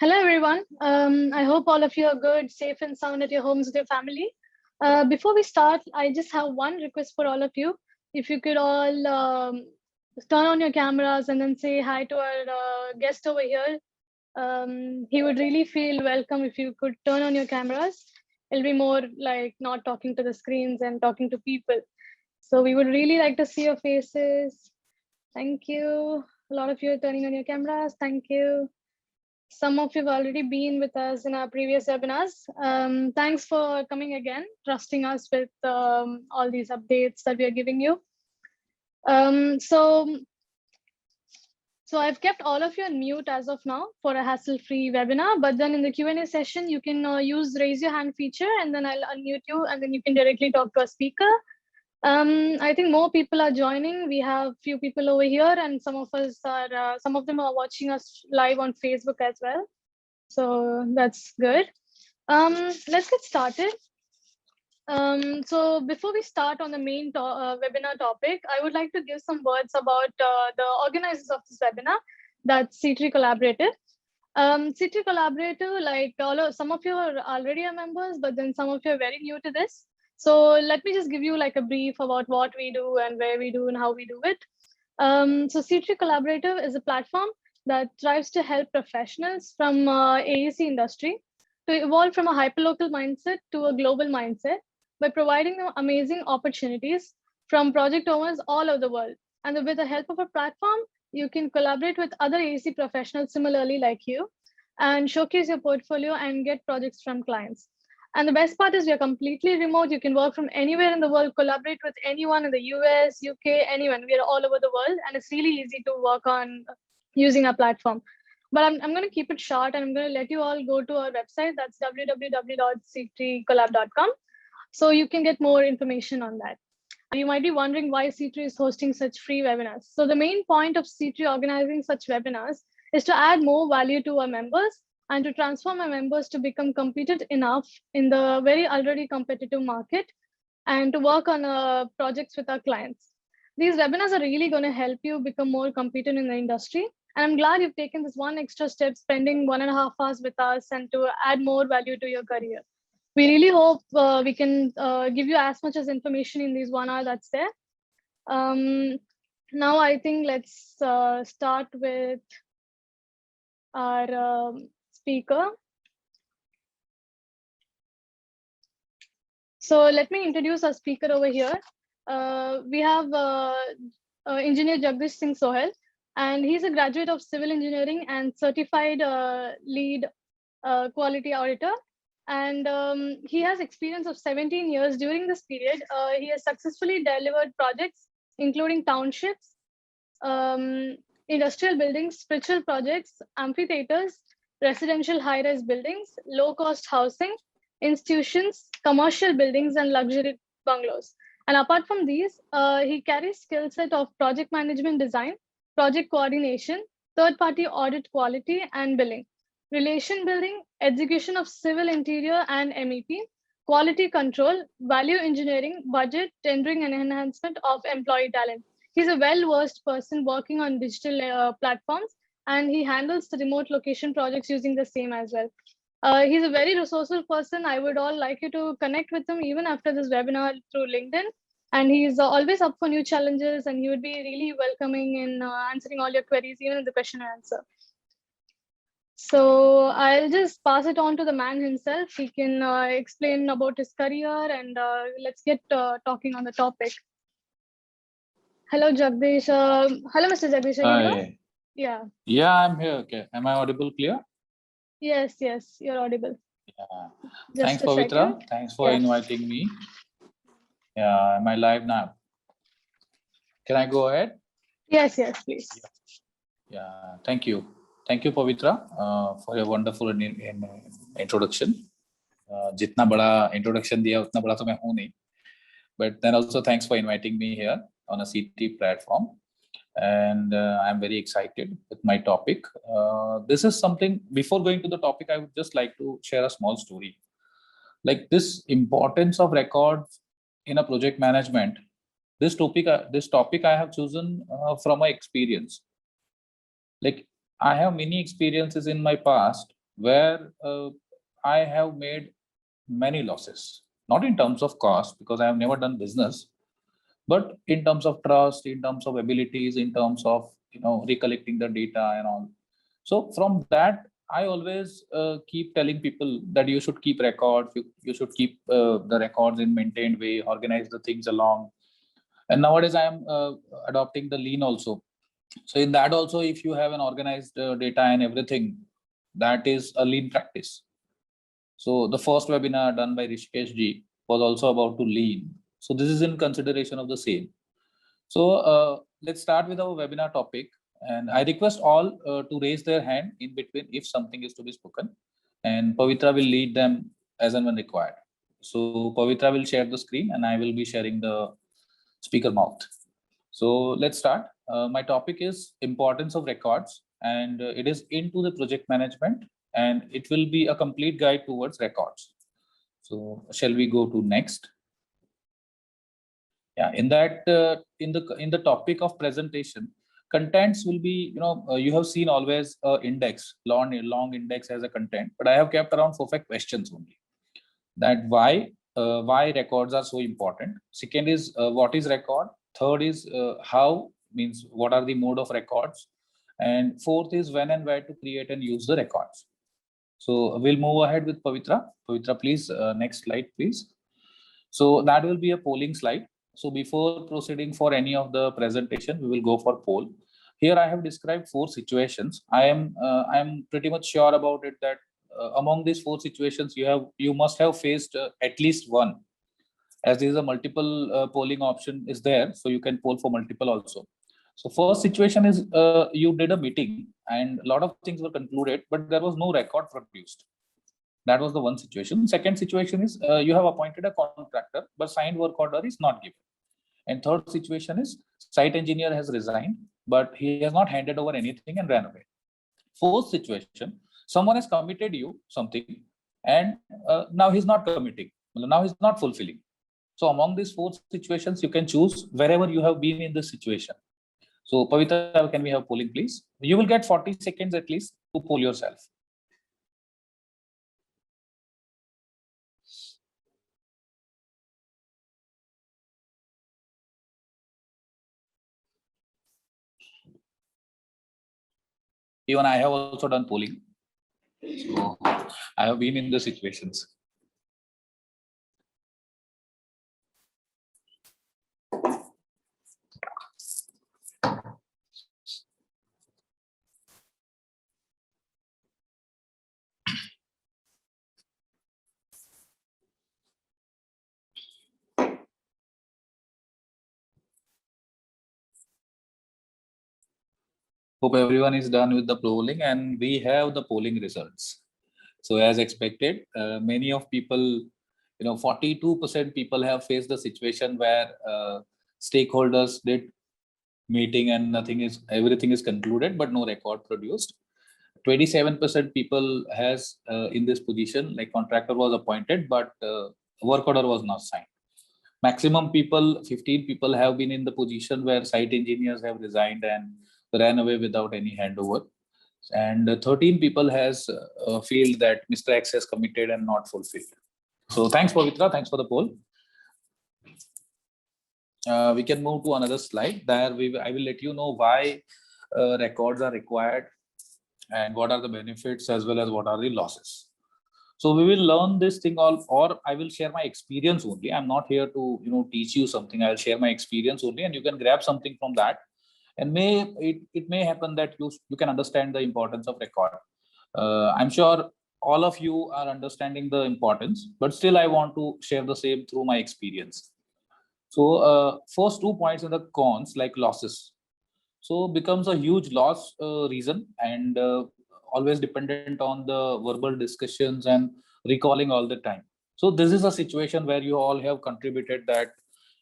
Hello, everyone. I hope all of you are good, safe, and sound at your homes with your family. Before we start, I just have one request for all of you. If you could all turn on your cameras and then say hi to our guest over here. He would really feel welcome if you could turn on your cameras. It'll be more like not talking to the screens and talking to people. So we would really like to see your faces. Thank you. A lot of you are turning on your cameras. Thank you. Some of you have already been with us in our previous webinars. Thanks for coming again, trusting us with all these updates that we are giving you. So I've kept all of you on mute as of now for a hassle-free webinar, but then in the Q&A session, you can use raise your hand feature and then I'll unmute you and then you can directly talk to a speaker. I think more people are joining. We have few people over here and some of them are watching us live on Facebook as well. So that's good. Let's get started. So before we start on the main webinar topic, I would like to give some words about the organizers of this webinar, that's C3 Collaborative. C3 Collaborative, like some of you are already a members, but then some of you are very new to this. So let me just give you like a brief about what we do and where we do and how we do it. So C3 Collaborative is a platform that strives to help professionals from AEC industry to evolve from a hyperlocal mindset to a global mindset by providing them amazing opportunities from project owners all over the world. And with the help of a platform, you can collaborate with other AEC professionals similarly like you and showcase your portfolio and get projects from clients. And the best part is we are completely remote. You can work from anywhere in the world, collaborate with anyone in the US, UK, anyone. We are all over the world and it's really easy to work on using our platform. But I'm going to keep it short and I'm going to let you all go to our website. That's www.c3collab.com. So you can get more information on that. You might be wondering why C3 is hosting such free webinars. So the main point of C3 organizing such webinars is to add more value to our members and to transform our members to become competent enough in the very already competitive market and to work on projects with our clients. These webinars are really going to help you become more competent in the industry. And I'm glad you've taken this one extra step, spending 1.5 hours with us and to add more value to your career. We really hope we can give you as much as information in this 1 hour that's there. Now I think let's start with our speaker. So let me introduce our speaker over here. We have Engineer Jagdish Singh Sohel, and he's a graduate of civil engineering and certified lead quality auditor. And he has experience of 17 years. During this period, he has successfully delivered projects, including townships, industrial buildings, spiritual projects, amphitheaters, residential high-rise buildings, low-cost housing, institutions, commercial buildings, and luxury bungalows. And apart from these, he carries skill set of project management design, project coordination, third-party audit quality and billing, relation building, execution of civil interior and MEP, quality control, value engineering, budget, tendering, and enhancement of employee talent. He's a well-versed person working on digital platforms, and he handles the remote location projects using the same as well. He's a very resourceful person. I would all like you to connect with him even after this webinar through LinkedIn. And he's always up for new challenges, and he would be really welcoming in answering all your queries, even in the question and answer. So I'll just pass it on to the man himself. He can explain about his career, and let's get talking on the topic. Hello, Jagdish. Hello, Mr. Jagdish. Are you here? Yeah. Yeah, I'm here. Okay. Am I audible clear? Yes, you're audible. Yeah. Just thanks, Pavitra. Thanks for inviting me. Yeah, am I live now? Can I go ahead? Yes, please. Yeah, thank you. Thank you, Pavitra, for your wonderful introduction. जितना बड़ा introduction दिया उतना बड़ा तो मैं हूँ नहीं. But then also thanks for inviting me here on a CT platform. And I'm very excited with my topic. This is something, before going to the topic, I would just like to share a small story. Like this importance of records in a project management, this topic I have chosen from my experience. Like I have many experiences in my past where I have made many losses, not in terms of cost, because I have never done business, but in terms of trust, in terms of abilities, in terms of recollecting the data and all. So from that, I always keep telling people that you should keep records, you should keep the records in maintained way, organize the things along. And nowadays I am adopting the lean also. So in that also, if you have an organized data and everything, that is a lean practice. So the first webinar done by Rishikesh ji was also about to lean. So this is in consideration of the same. So let's start with our webinar topic. And I request all to raise their hand in between if something is to be spoken. And Pavitra will lead them as and when required. So Pavitra will share the screen and I will be sharing the speaker mouth. So let's start. My topic is importance of records, and it is into the project management, and it will be a complete guide towards records. So shall we go to next? Yeah, in that in the topic of presentation, contents will be, you have seen always index, long index as a content, but I have kept around 4-5 questions only. That why records are so important. Second is what is record. Third is how, means what are the mode of records. And fourth is when and where to create and use the records. So we'll move ahead with Pavitra. Pavitra, please, next slide, please. So that will be a polling slide. So before proceeding for any of the presentation, we will go for poll. Here I have described 4 situations. I am pretty much sure about it that among these 4 situations, you must have faced at least one, as there is a multiple polling option is there, so you can poll for multiple also. So first situation is you did a meeting and a lot of things were concluded, but there was no record produced. That was the one situation. Second situation is you have appointed a contractor, but signed work order is not given. And third situation is site engineer has resigned, but he has not handed over anything and ran away. Fourth situation, someone has committed you something and now he's not committing. Now he's not fulfilling. So among these 4 situations, you can choose wherever you have been in this situation. So Pavitra, can we have polling, please? You will get 40 seconds at least to poll yourself. Even I have also done polling. So I have been in the situations. Hope everyone is done with the polling and we have the polling results. So as expected, many of people, 42% people have faced the situation where stakeholders did meeting and everything is concluded, but no record produced. 27% people has in this position, like contractor was appointed, but work order was not signed. Maximum people, 15 people have been in the position where site engineers have resigned and ran away without any handover. And 13 people has feel that Mr. X has committed and not fulfilled. So thanks, Pavitra. Thanks for the poll. We can move to another slide. There I will let you know why records are required and what are the benefits as well as what are the losses. So we will learn this thing all, or I will share my experience only. I'm not here to teach you something. I'll share my experience only, and you can grab something from that. And it may happen that you can understand the importance of record. I'm sure all of you are understanding the importance, but still I want to share the same through my experience. So first 2 points in the cons, like losses. So becomes a huge loss reason, and always dependent on the verbal discussions and recalling all the time. So this is a situation where you all have contributed that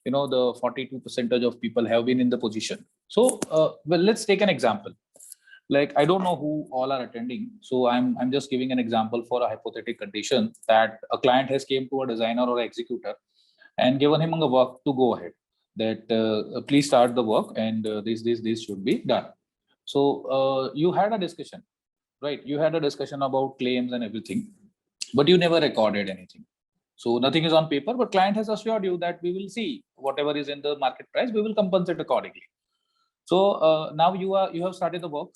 the 42% of people have been in the position. So well, let's take an example. Like, I don't know who all are attending, so I'm just giving an example for a hypothetical condition that a client has came to a designer or executor and given him a work to go ahead, that please start the work and this should be done. So you had a discussion right? You had a discussion about claims and everything, but you never recorded anything. So nothing is on paper, but client has assured you that we will see whatever is in the market price, we will compensate accordingly. So now you have started the work,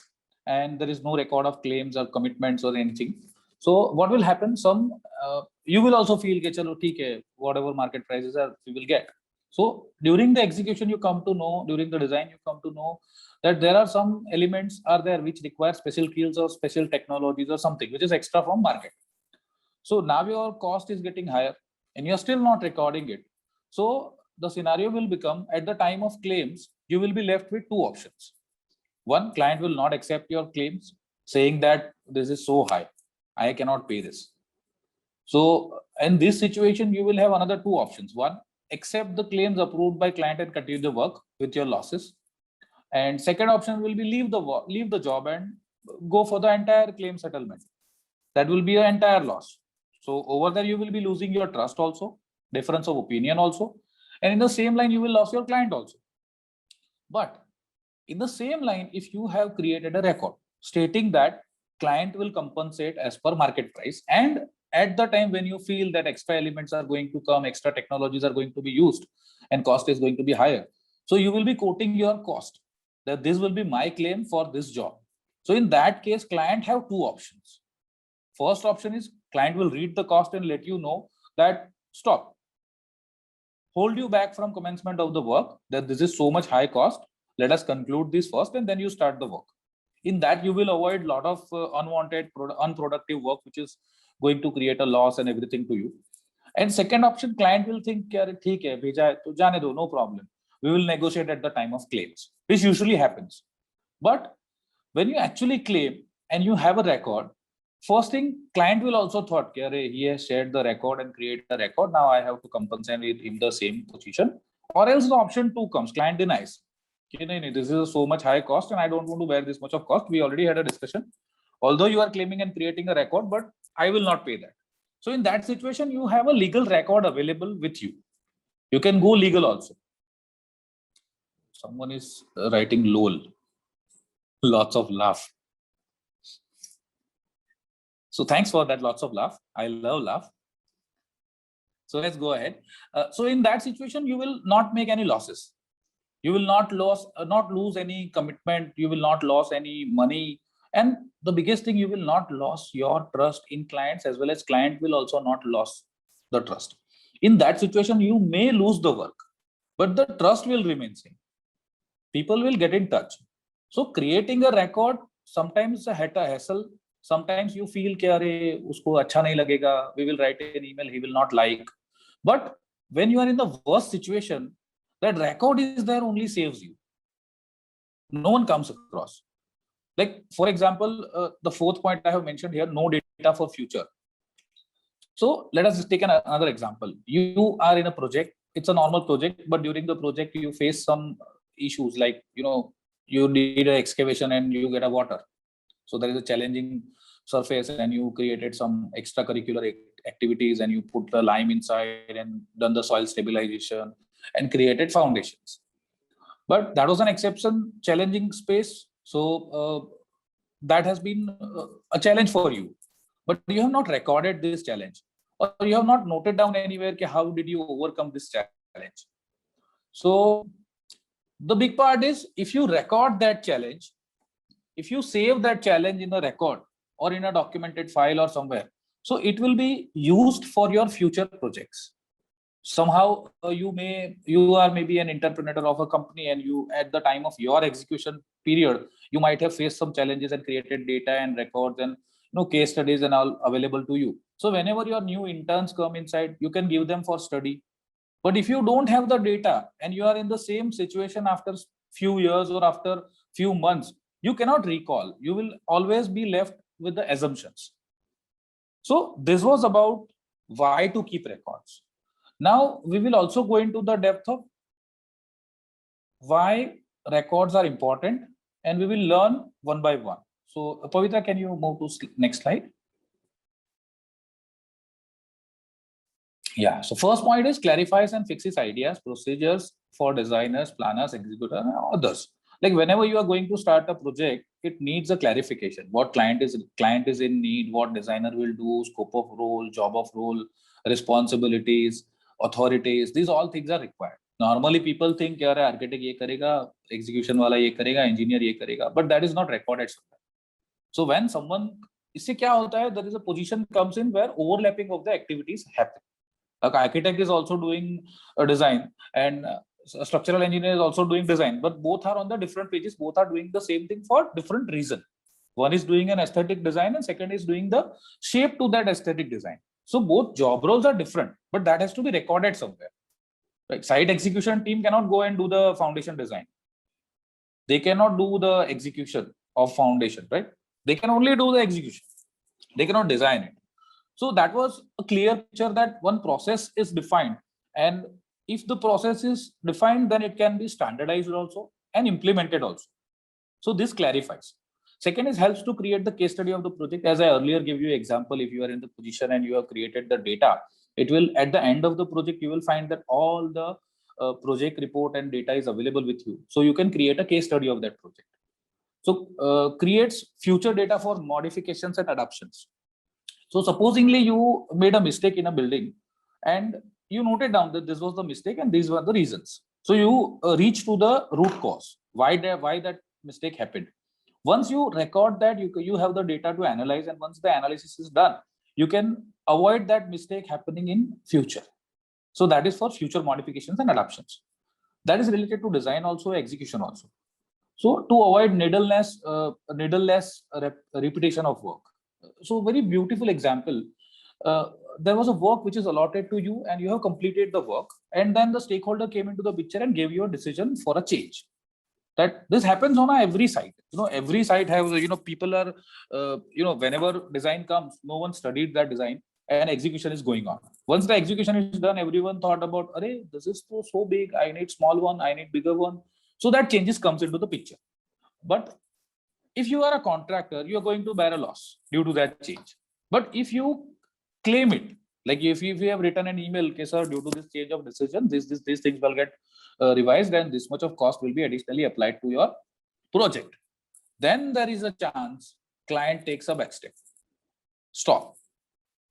and there is no record of claims or commitments or anything. So what will happen? You will also feel that chalo theek hai, whatever market prices are, we will get. So during the execution, you come to know, during the design, you come to know that there are some elements are there which require special skills or special technologies or something which is extra from market. So now your cost is getting higher and you're still not recording it. So the scenario will become at the time of claims, you will be left with two options. One, client will not accept your claims saying that this is so high, I cannot pay this. So in this situation, you will have another two options. One, accept the claims approved by client and continue the work with your losses. And second option will be leave the job and go for the entire claim settlement. That will be an entire loss. So over there, you will be losing your trust also, difference of opinion also. And in the same line, you will lose your client also. But in the same line, if you have created a record stating that client will compensate as per market price, and at the time when you feel that extra elements are going to come, extra technologies are going to be used, and cost is going to be higher, so you will be quoting your cost that this will be my claim for this job. So in that case, client have two options. First option is client will read the cost and let you know that stop, hold you back from commencement of the work, that this is so much high cost, let us conclude this first and then you start the work. In that, you will avoid a lot of unwanted, unproductive work, which is going to create a loss and everything to you. And second option, client will think, theek hai, bheja hai, to jane do, no problem. We will negotiate at the time of claims, which usually happens. But when you actually claim and you have a record, first thing, client will also thought, he has shared the record and create a record. Now I have to compensate with in the same position. Or else the option two comes, client denies. This is so much high cost and I don't want to bear this much of cost. We already had a discussion. Although you are claiming and creating a record, but I will not pay that. So in that situation, you have a legal record available with you. You can go legal also. Someone is writing LOL. Lots of laugh. So thanks for that. Lots of laugh. I love laugh. So let's go ahead. So in that situation, you will not make any losses. You will not lose any commitment. You will not lose any money. And the biggest thing, you will not lose your trust in clients, as well as client will also not lose the trust. In that situation, you may lose the work, but the trust will remain same. People will get in touch. So creating a record sometimes is a hassle. Sometimes you feel कि अरे उसको अच्छा नहीं लगेगा. We will write an email, he will not like. But when you are in the worst situation, that record is there only saves you. No one comes across. Like for example, the fourth point I have mentioned here, no data for future. So let us take another example. You are in a project. It's a normal project, but during the project you face some issues like you need an excavation and you get a water. So there is a challenging surface and you created some extracurricular activities and you put the lime inside and done the soil stabilization and created foundations. But that was an exception, challenging space. So that has been a challenge for you, but you have not recorded this challenge or you have not noted down anywhere how did you overcome this challenge. So the big part is if you record that challenge, if you save that challenge in a record or in a documented file or somewhere, so it will be used for your future projects. Somehow you are maybe an entrepreneur of a company and you at the time of your execution period, you might have faced some challenges and created data and records and case studies and all available to you. So whenever your new interns come inside, you can give them for study. But if you don't have the data and you are in the same situation after few years or after few months, you cannot recall. You will always be left with the assumptions. So this was about why to keep records. Now we will also go into the depth of why records are important, and we will learn one by one. So Pavitra, can you move to next slide? Yeah, so first point is clarifies and fixes ideas, procedures for designers, planners, executors, and others. Like whenever you are going to start a project, it needs a clarification. What client is in need, what designer will do, scope of role, job of role, responsibilities, authorities. These all things are required. Normally people think यार architect ये करेगा, execution वाला ये करेगा, engineer ये करेगा, but that is not recorded somewhere. So when someone, इससे क्या होता है, there is a position comes in where overlapping of the activities happen. Like architect is also doing a design, and a structural engineer is also doing design, but both are on the different pages. Both are doing the same thing for different reason. One is doing an aesthetic design, and second is doing the shape to that aesthetic design. So both job roles are different, but that has to be recorded somewhere. Like site execution team cannot go and do the foundation design. They cannot do the execution of foundation, right? They can only do the execution. They cannot design it. So that was a clear picture that one process is defined, and if the process is defined, then it can be standardized also and implemented also. So this clarifies. Second is helps to create the case study of the project. As I earlier gave you example, if you are in the position and you have created the data, it will, at the end of the project, you will find that all the project report and data is available with you. So you can create a case study of that project. So creates future data for modifications and adaptations. So supposingly you made a mistake in a building and you noted down that this was the mistake and these were the reasons. So you reach to the root cause, why that mistake happened. Once you record that, you have the data to analyze, and once the analysis is done, you can avoid that mistake happening in future. So that is for future modifications and adaptations. That is related to design also, execution also. So to avoid needless repetition of work. So very beautiful example. There was a work which is allotted to you and you have completed the work, and then the stakeholder came into the picture and gave you a decision for a change. That this happens on every site. Every site has, people are, whenever design comes, no one studied that design and execution is going on. Once the execution is done, everyone thought about, array, this is so big, I need small one, I need bigger one. So that changes comes into the picture. But if you are a contractor, you are going to bear a loss due to that change. But if you claim it, like if you have written an email, okay, sir, due to this change of decision, these things will get revised and this much of cost will be additionally applied to your project, then there is a chance client takes a back step. Stop.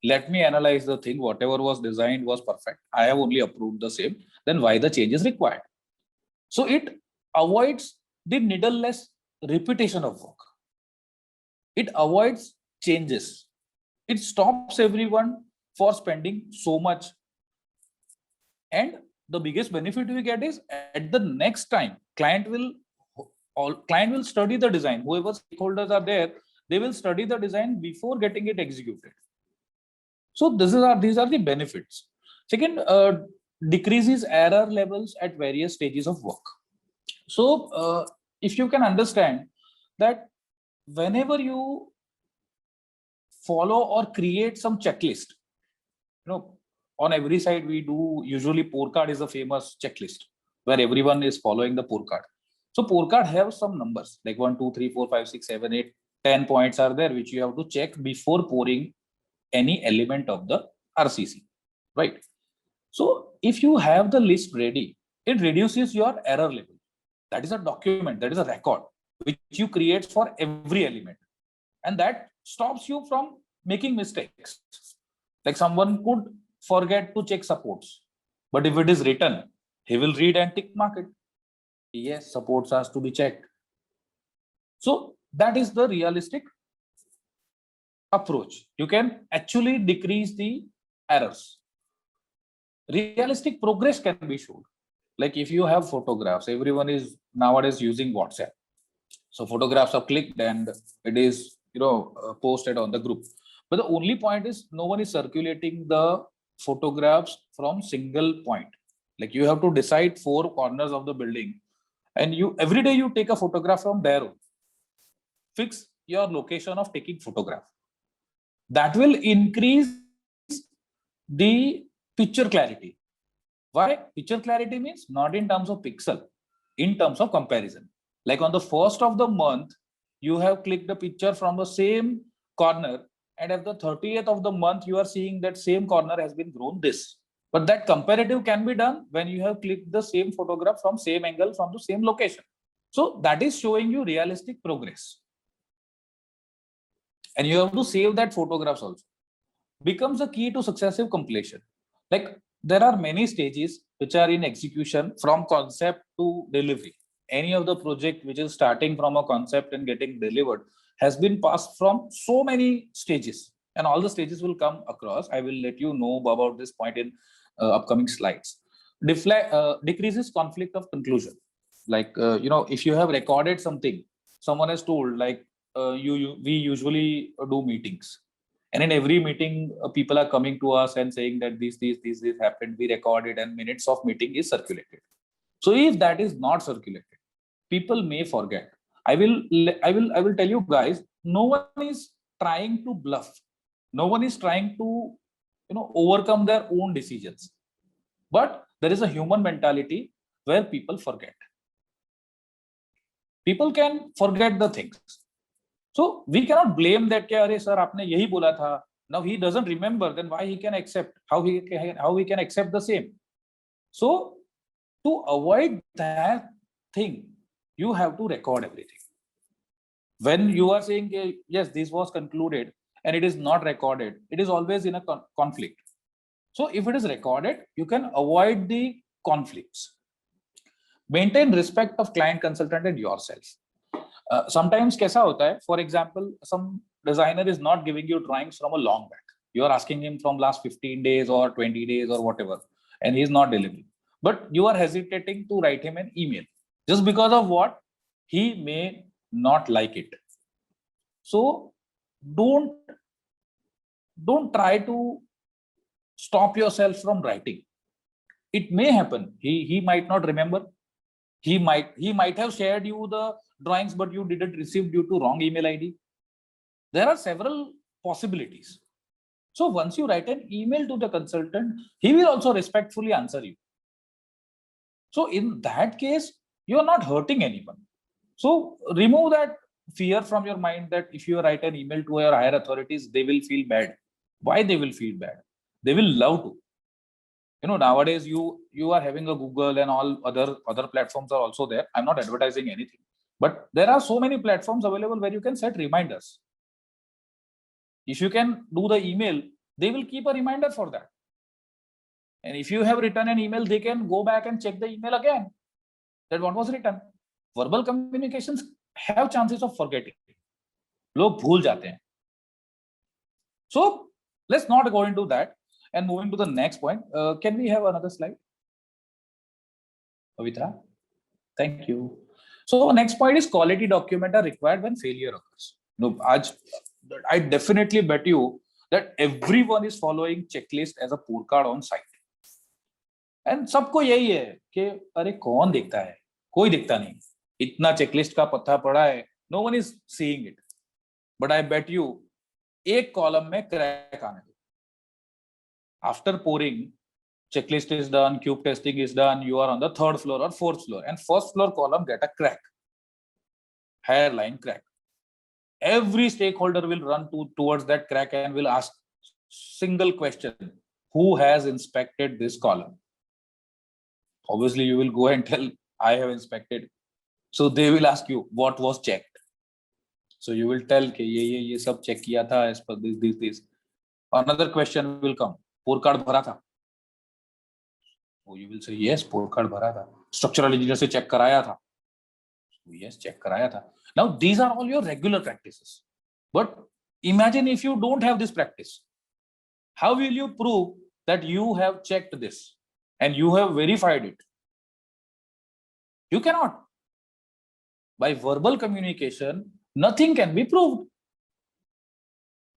Let me analyze the thing. Whatever was designed was perfect. I have only approved the same. Then why the change is required? So it avoids the needless repetition of work. It avoids changes. It stops everyone for spending so much. And the biggest benefit we get is at the next time, client will study the design. Whoever stakeholders are there, they will study the design before getting it executed. So these are the benefits. Second, decreases error levels at various stages of work. So if you can understand that whenever you follow or create some checklist, on every side we do, usually PORCARD is a famous checklist where everyone is following the PORCARD. So PORCARD have some numbers like 1, 2, 3, 4, 5, 6, 7, 8, 10 points are there which you have to check before pouring any element of the RCC, right? So if you have the list ready, it reduces your error level. That is a document, that is a record which you create for every element, and that stops you from making mistakes. Like someone could forget to check supports, but if it is written, he will read and tick mark it. Yes, supports has to be checked. So that is the realistic approach. You can actually decrease the errors. Realistic progress can be shown. Like if you have photographs, everyone is nowadays using WhatsApp. So photographs are clicked and it is, posted on the group. But the only point is no one is circulating the photographs from single point. Like you have to decide 4 corners of the building, and every day you take a photograph from there. Fix your location of taking photograph. That will increase the picture clarity. Why? Picture clarity means not in terms of pixel, in terms of comparison. Like on the 1st of the month, you have clicked the picture from the same corner, and at the 30th of the month, you are seeing that same corner has been grown this. But that comparative can be done when you have clicked the same photograph from same angle from the same location. So that is showing you realistic progress. And you have to save that photographs also. Becomes a key to successive completion. Like there are many stages which are in execution from concept to delivery. Any of the project which is starting from a concept and getting delivered has been passed from so many stages, and all the stages will come across. I will let you know about this point in upcoming slides. Decreases conflict of conclusion. Like if you have recorded something, someone has told, like we usually do meetings, and in every meeting people are coming to us and saying that this happened, we recorded, and minutes of meeting is circulated. So if that is not circulated, people may forget. I will tell you guys, no one is trying to bluff. No one is trying to overcome their own decisions. But there is a human mentality where people forget. People can forget the things. So we cannot blame that कि अरे sir आपने यही बोला था. Now he doesn't remember, then why he can accept? How he can accept the same? So to avoid that thing, you have to record everything. When you are saying yes, this was concluded and it is not recorded, it is always in a conflict. So if it is recorded, you can avoid the conflicts. Maintain respect of client, consultant, and yourself. Sometimes kaisa hota hai, for example, some designer is not giving you drawings from a long back. You are asking him from last 15 days or 20 days or whatever, and he is not delivering. But you are hesitating to write him an email just because of what? He may not like it. So don't try to stop yourself from writing. It may happen. He might not remember. He might have shared you the drawings, but you didn't receive due to wrong email ID. There are several possibilities. So once you write an email to the consultant, he will also respectfully answer you. So in that case, you are not hurting anyone. So remove that fear from your mind that if you write an email to your higher authorities, they will feel bad. Why they will feel bad? They will love to. Nowadays you are having a Google and all other platforms are also there. I'm not advertising anything, but there are so many platforms available where you can set reminders. If you can do the email, they will keep a reminder for that. And if you have written an email, they can go back and check the email again, that what was written. Verbal communications have chances of forgetting. Log bhool jate hain. So let's not go into that. And moving to the next point, can we have another slide? Pavitra, thank you. So next point is quality document are required when failure occurs. No, I definitely bet you that everyone is following checklist as a pour card on site. And सबको यही है कि अरे कौन देखता है, कोई देखता नहीं, इतना checklist का पत्ता पड़ा है, no one is seeing it. But I bet you एक column में crack आने दो. After pouring, checklist is done, cube testing is done, you are on the 3rd floor or 4th floor, and 1st floor column get a crack, hairline crack. Every stakeholder will run towards that crack and will ask single question: who has inspected this column? Obviously, you will go and tell, I have inspected. So they will ask you, what was checked? So you will tell कि ये सब check किया था as per this. Another question will come. Pour card भरा था? So you will say, yes, pour card भरा था. Structural engineer से check कराया था? Yes, check कराया था. Now these are all your regular practices. But imagine if you don't have this practice. How will you prove that you have checked this and you have verified it? You cannot. By verbal communication, nothing can be proved.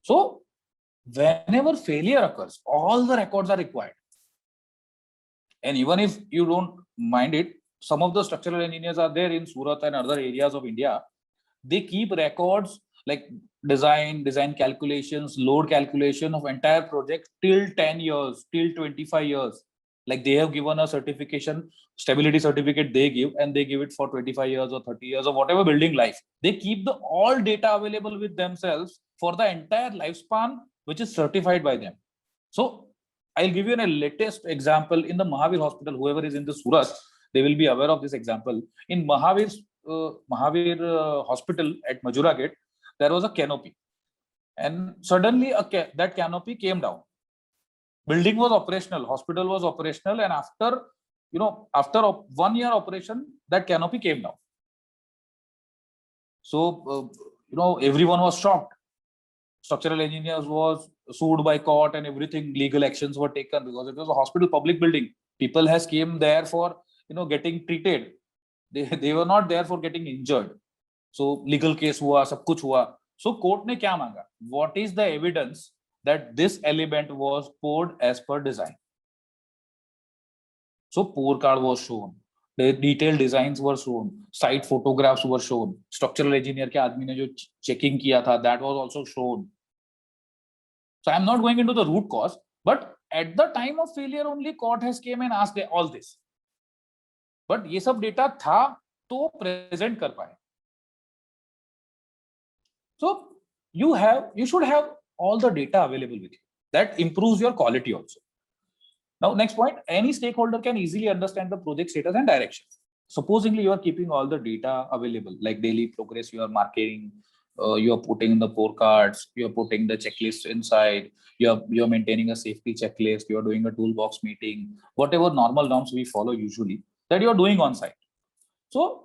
So whenever failure occurs, all the records are required. And even if you don't mind it, some of the structural engineers are there in Surat and other areas of India. They keep records like design calculations, load calculation of entire project till 10 years, till 25 years. Like they have given a certification, stability certificate they give, and they give it for 25 years or 30 years or whatever building life. They keep all data available with themselves for the entire lifespan, which is certified by them. So I'll give you a latest example in the Mahavir Hospital. Whoever is in the Surat, they will be aware of this example. In Mahavir's Mahavir Hospital at Majura Gate, there was a canopy, and suddenly that canopy came down. Building was operational, hospital was operational, and after after 1 year operation, that canopy came down. So everyone was shocked. Structural engineers was sued by court, and everything, legal actions were taken because it was a hospital public building. People has came there for getting treated. They were not there for getting injured. So legal case hua, sab kuch hua. So court ne kya manga? What is the evidence that this element was poured as per design? So pour card was shown, the detailed designs were shown, site photographs were shown, structural engineer ke aadmi ne jo checking kiya tha, that was also shown. So I'm not going into the root cause, but at the time of failure only court has came and asked all this. But ये सब data था तो present कर पाए. So you should have all the data available with you. That improves your quality also. Now, next point, any stakeholder can easily understand the project status and direction. Supposingly, you are keeping all the data available, like daily progress, you are marking, you are putting the pour cards, you are putting the checklist inside, you are maintaining a safety checklist, you are doing a toolbox meeting, whatever normal norms we follow usually, that you are doing on site. So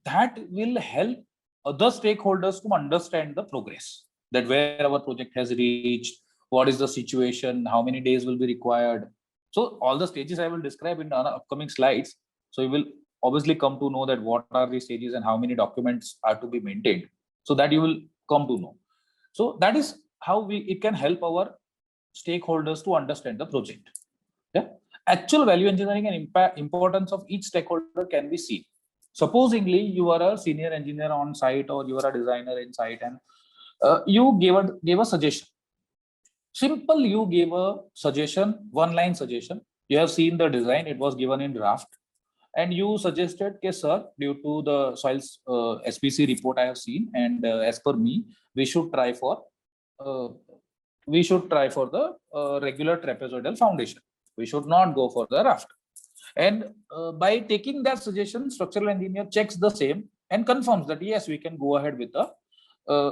that will help other stakeholders to understand the progress, that where our project has reached, what is the situation, how many days will be required. So all the stages I will describe in the upcoming slides. So you will obviously come to know that what are the stages and how many documents are to be maintained. So that you will come to know. So that is how it can help our stakeholders to understand the project. Yeah. Actual value engineering and importance of each stakeholder can be seen. Supposingly, you are a senior engineer on site or you are a designer in site, and you gave a suggestion. Simple, you gave a suggestion, one-line suggestion. You have seen the design, it was given in draft, and you suggested, okay, sir, due to the soils SPC report I have seen, and as per me, we should try for the regular trapezoidal foundation. We should not go for the raft. And by taking that suggestion, structural engineer checks the same and confirms that yes, we can go ahead with the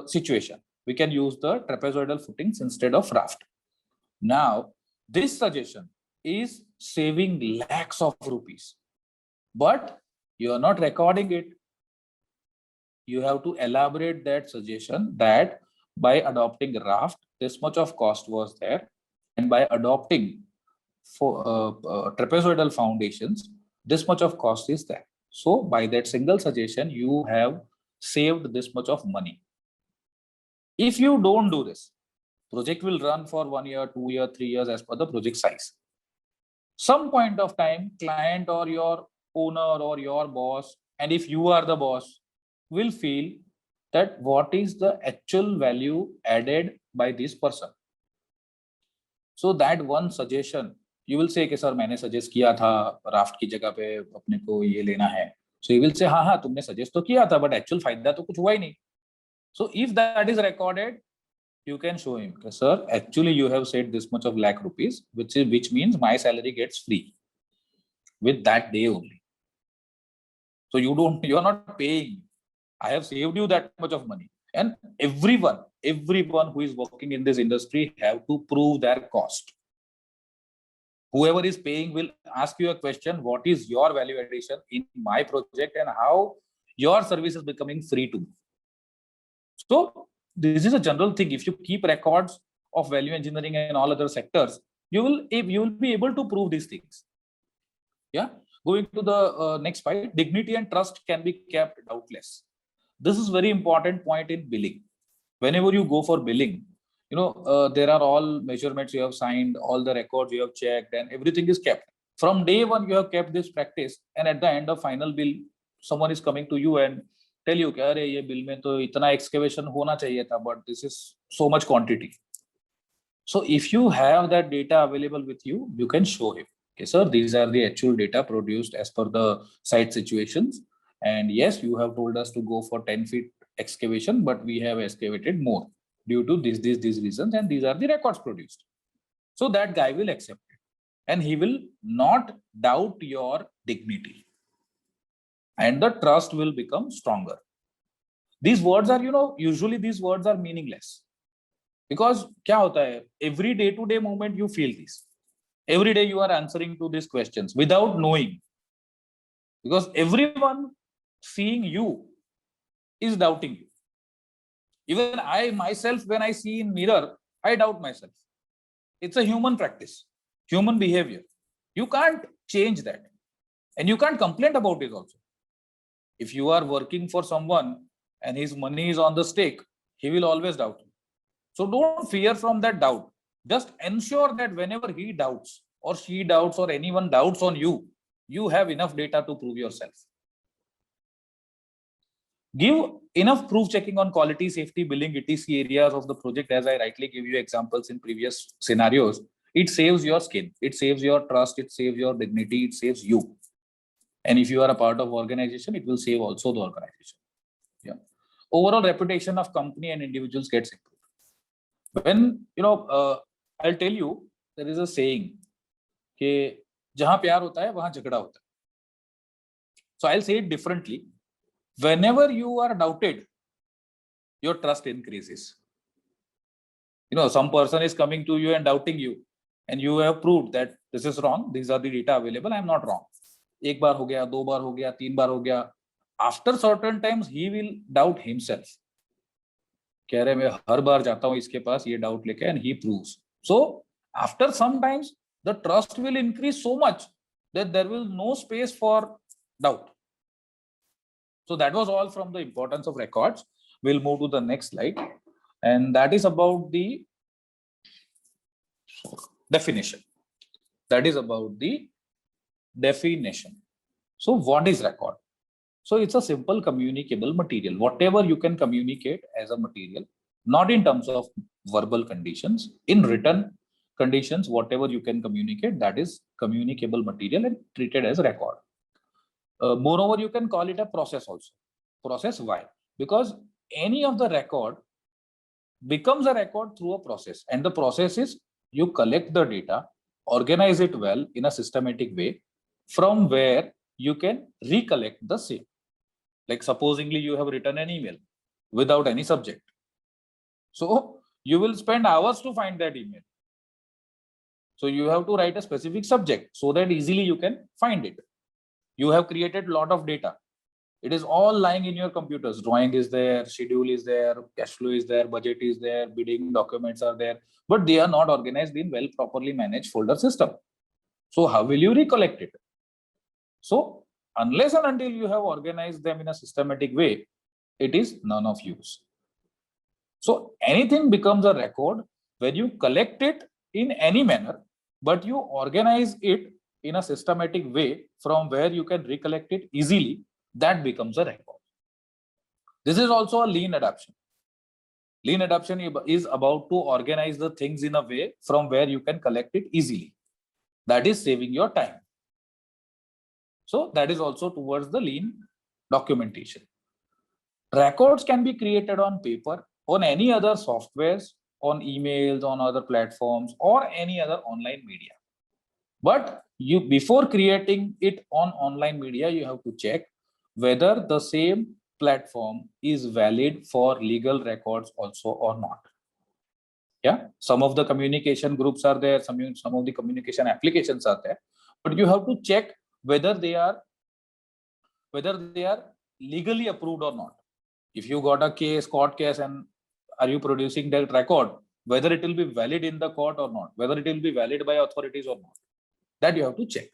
situation. We can use the trapezoidal footings instead of raft. Now, this suggestion is saving lakhs of rupees, but you are not recording it. You have to elaborate that suggestion that by adopting raft, this much of cost was there, and by adopting for trapezoidal foundations, this much of cost is there. So by that single suggestion, you have saved this much of money. If you don't do this, project will run for 1 year, 2 years, 3 years as per the project size. Some point of time, client or your owner or your boss, and if you are the boss, will feel that what is the actual value added by this person. So that one suggestion, you will say कि sir मैंने suggest किया था raft की जगह पे अपने को ये लेना है. So you will say हाँ तुमने सजेस्ट तो किया था, but actual फायदा तो कुछ हुआ ही नहीं. So if that is recorded, you can show him, sir, actually you have said this much of lakh rupees, which means my salary gets free with that day only. So you are not paying. I have saved you that much of money. And everyone who is working in this industry have to prove their cost. Whoever is paying will ask you a question, what is your value addition in my project and how your service is becoming free to me. So this is a general thing. If you keep records of value engineering and all other sectors, you will be able to prove these things. Yeah. Going to the next point, dignity and trust can be kept doubtless. This is very important point in billing. Whenever you go for billing, there are all measurements you have signed, all the records you have checked, and everything is kept. From day one, you have kept this practice, and at the end of final bill, someone is coming to you and tell you, "Arey, ye bill mein to itna excavation hona chahiye tha, but this is so much quantity." So if you have that data available with you, you can show him, okay, sir, these are the actual data produced as per the site situations. And yes, you have told us to go for 10 feet excavation, but we have excavated more due to these reasons, and these are the records produced. So that guy will accept it, and he will not doubt your dignity. and the trust will become stronger. These words are, usually these words are meaningless. Because क्या होता है, every day-to-day moment you feel this. Every day you are answering to these questions without knowing. Because everyone seeing you is doubting you. Even I myself, when I see in mirror, I doubt myself. It's a human practice, human behavior. You can't change that. And you can't complain about it also. If you are working for someone and his money is on the stake, he will always doubt you. So don't fear from that doubt. Just ensure that whenever he doubts or she doubts or anyone doubts on you, you have enough data to prove yourself. Give enough proof checking on quality, safety, billing, etc. areas of the project, as I rightly gave you examples in previous scenarios. It saves your skin, it saves your trust, it saves your dignity, it saves you. And if you are a part of organization, it will save also the organization. Yeah. Overall reputation of company and individuals gets improved. When, I'll tell you, there is a saying, कि जहां प्यार होता है वहां झगड़ा होता है. So I'll say it differently. Whenever you are doubted, your trust increases. Some person is coming to you and doubting you, and you have proved that this is wrong, these are the data available, I am not wrong. एक बार हो गया, दो बार हो गया, तीन बार हो गया. After certain times he will doubt himself. कह रहे मैं हर बार जाता हूँ इसके पास ये doubt लेके, and he proves. So after some times the trust will increase so much that there will no space for doubt. So that was all from the importance of records. We'll move to the next slide, and that is about the definition. That is about the definition. So what is record? So it's a simple communicable material. Whatever you can communicate as a material, not in terms of verbal conditions, in written conditions, whatever you can communicate, that is communicable material and treated as record. Moreover, you can call it a process also. Process, why? Because any of the record becomes a record through a process, and the process is you collect the data, organize it well in a systematic way, from where you can recollect the same. Like supposingly you have written an email without any subject. So you will spend hours to find that email. So you have to write a specific subject so that easily you can find it. You have created a lot of data. It is all lying in your computers. Drawing is there, schedule is there, cash flow is there, budget is there, bidding documents are there, but they are not organized in well properly managed folder system. So how will you recollect it? So unless and until you have organized them in a systematic way, it is none of use. So anything becomes a record when you collect it in any manner, but you organize it in a systematic way from where you can recollect it easily. That becomes a record. This is also a lean adaptation. Lean adaptation is about to organize the things in a way from where you can collect it easily. That is saving your time. So that is also towards the lean documentation. Records can be created on paper, on any other softwares, on emails, on other platforms, or any other online media. But before creating it on online media, you have to check whether the same platform is valid for legal records also or not. Yeah, some of the communication groups are there, some of the communication applications are there, but you have to check whether they are legally approved or not. If you got a case, court case, and are you producing that record, whether it will be valid in the court or not, whether it will be valid by authorities or not, that you have to check.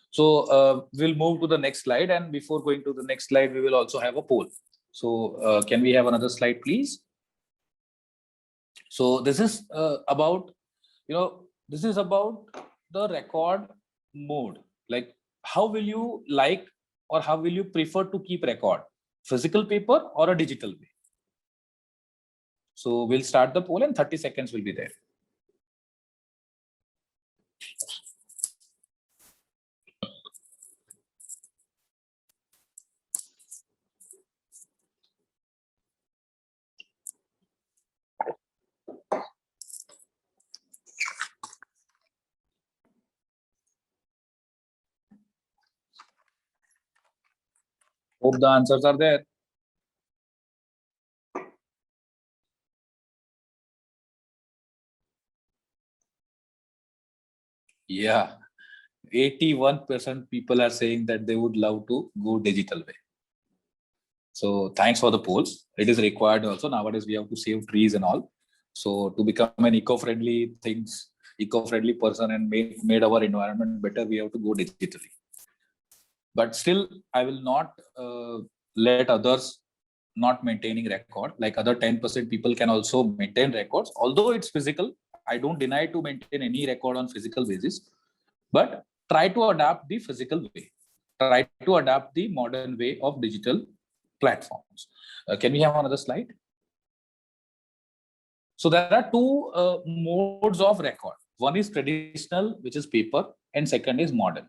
So we'll move to the next slide, and before going to the next slide, we will also have a poll. So can we have another slide, please? So this is about, this is about the record mode. Like how will you like, or how will you prefer to keep record? Physical paper or a digital way? So we'll start the poll and 30 seconds will be there. Hope the answers are there. Yeah, 81% people are saying that they would love to go digital way. So thanks for the polls. It is required also. Nowadays we have to save trees and all. So to become an eco-friendly person and made our environment better, we have to go digitally. But still, I will not let others not maintaining record. Like other 10% people can also maintain records. Although it's physical, I don't deny to maintain any record on physical basis. But try to adapt the physical way. Try to adapt the modern way of digital platforms. Can we have another slide? So there are two modes of record. One is traditional, which is paper, and second is modern.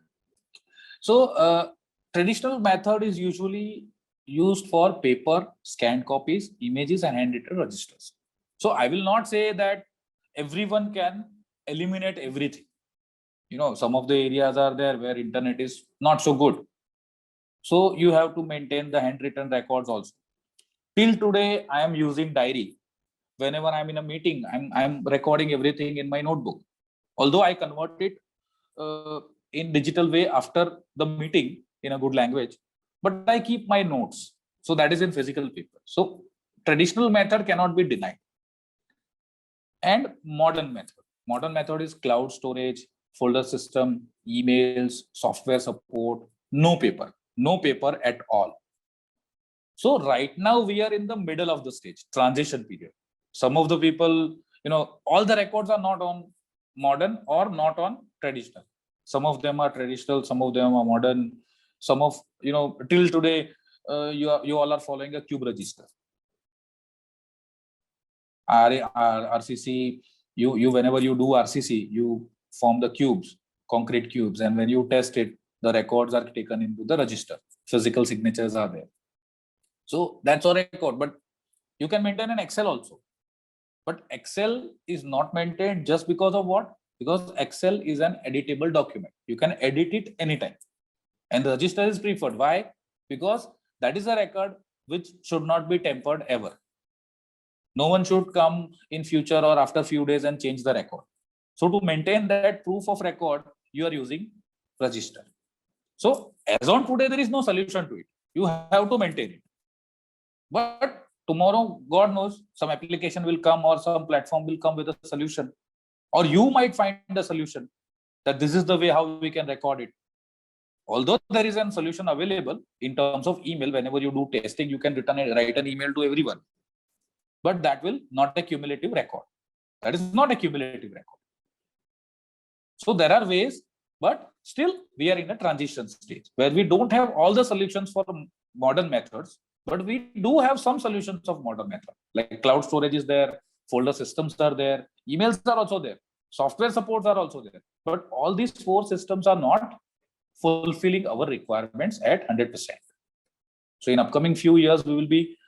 So traditional method is usually used for paper, scanned copies, images, and handwritten registers. So I will not say that everyone can eliminate everything. You know, some of the areas are there where internet is not so good. So you have to maintain the handwritten records also. Till today, I am using diary. Whenever I'm in a meeting, I'm recording everything in my notebook. Although I convert it in digital way after the meeting in a good language, but I keep my notes. So that is in physical paper. So traditional method cannot be denied. And modern method is cloud storage, folder system, emails, software support, no paper at all. So right now we are in the middle of the stage, transition period. Some of the people, you know, all the records are not on modern or not on traditional. Some of them are traditional, some of them are modern. Some of, you know, till today, you all are following a cube register. RCC, you whenever you do RCC, you form the cubes, concrete cubes, and when you test it, the records are taken into the register. Physical signatures are there. So that's a record, but you can maintain an Excel also. But Excel is not maintained just because of what? Because Excel is an editable document. You can edit it anytime. And the register is preferred. Why? Because that is a record which should not be tempered ever. No one should come in future or after few days and change the record. So to maintain that proof of record, you are using register. So as on today, there is no solution to it. You have to maintain it. But tomorrow, God knows, some application will come or some platform will come with a solution. Or you might find a solution that this is the way how we can record it. Although there is a solution available in terms of email, whenever you do testing, you can write an email to everyone. But that will not a cumulative record. That is not a cumulative record. So there are ways, but still we are in a transition stage where we don't have all the solutions for modern methods, but we do have some solutions of modern method. Like cloud storage is there, folder systems are there, emails are also there, software supports are also there. But all these four systems are not fulfilling our requirements at 100%. So in upcoming few years, we will be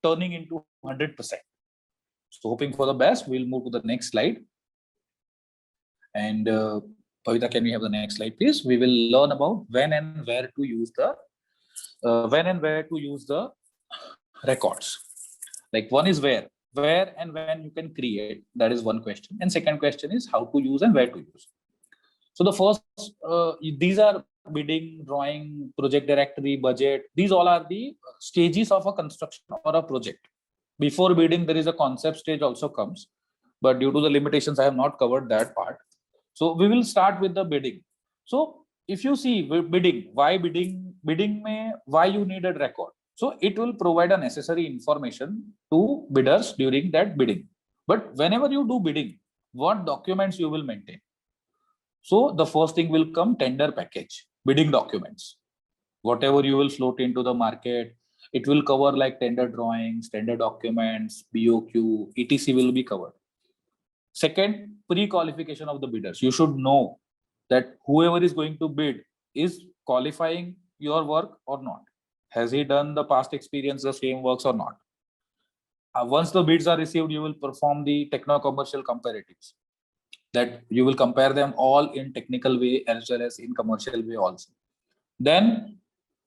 turning into 100%. So hoping for the best, we'll move to the next slide. And Pavitra, can we have the next slide, please? We will learn about when and where to use the records. Like one is where and when you can create. That is one question. And second question is how to use and where to use. So the first, these are bidding, drawing, project directory, budget. These all are the stages of a construction or a project. Before bidding, there is a concept stage also comes, but due to the limitations, I have not covered that part. So we will start with the bidding. So if you see bidding, why bidding? Bidding may why you need a record. So it will provide a necessary information to bidders during that bidding. But whenever you do bidding, what documents you will maintain? So the first thing will come tender package, bidding documents. Whatever you will float into the market, it will cover like tender drawings, tender documents, BOQ, etc. will be covered. Second, pre-qualification of the bidders. You should know that whoever is going to bid is qualifying your work or not. Has he done the past experience, the same works or not? Once the bids are received, you will perform the techno-commercial comparatives. That you will compare them all in technical way as well as in commercial way also. Then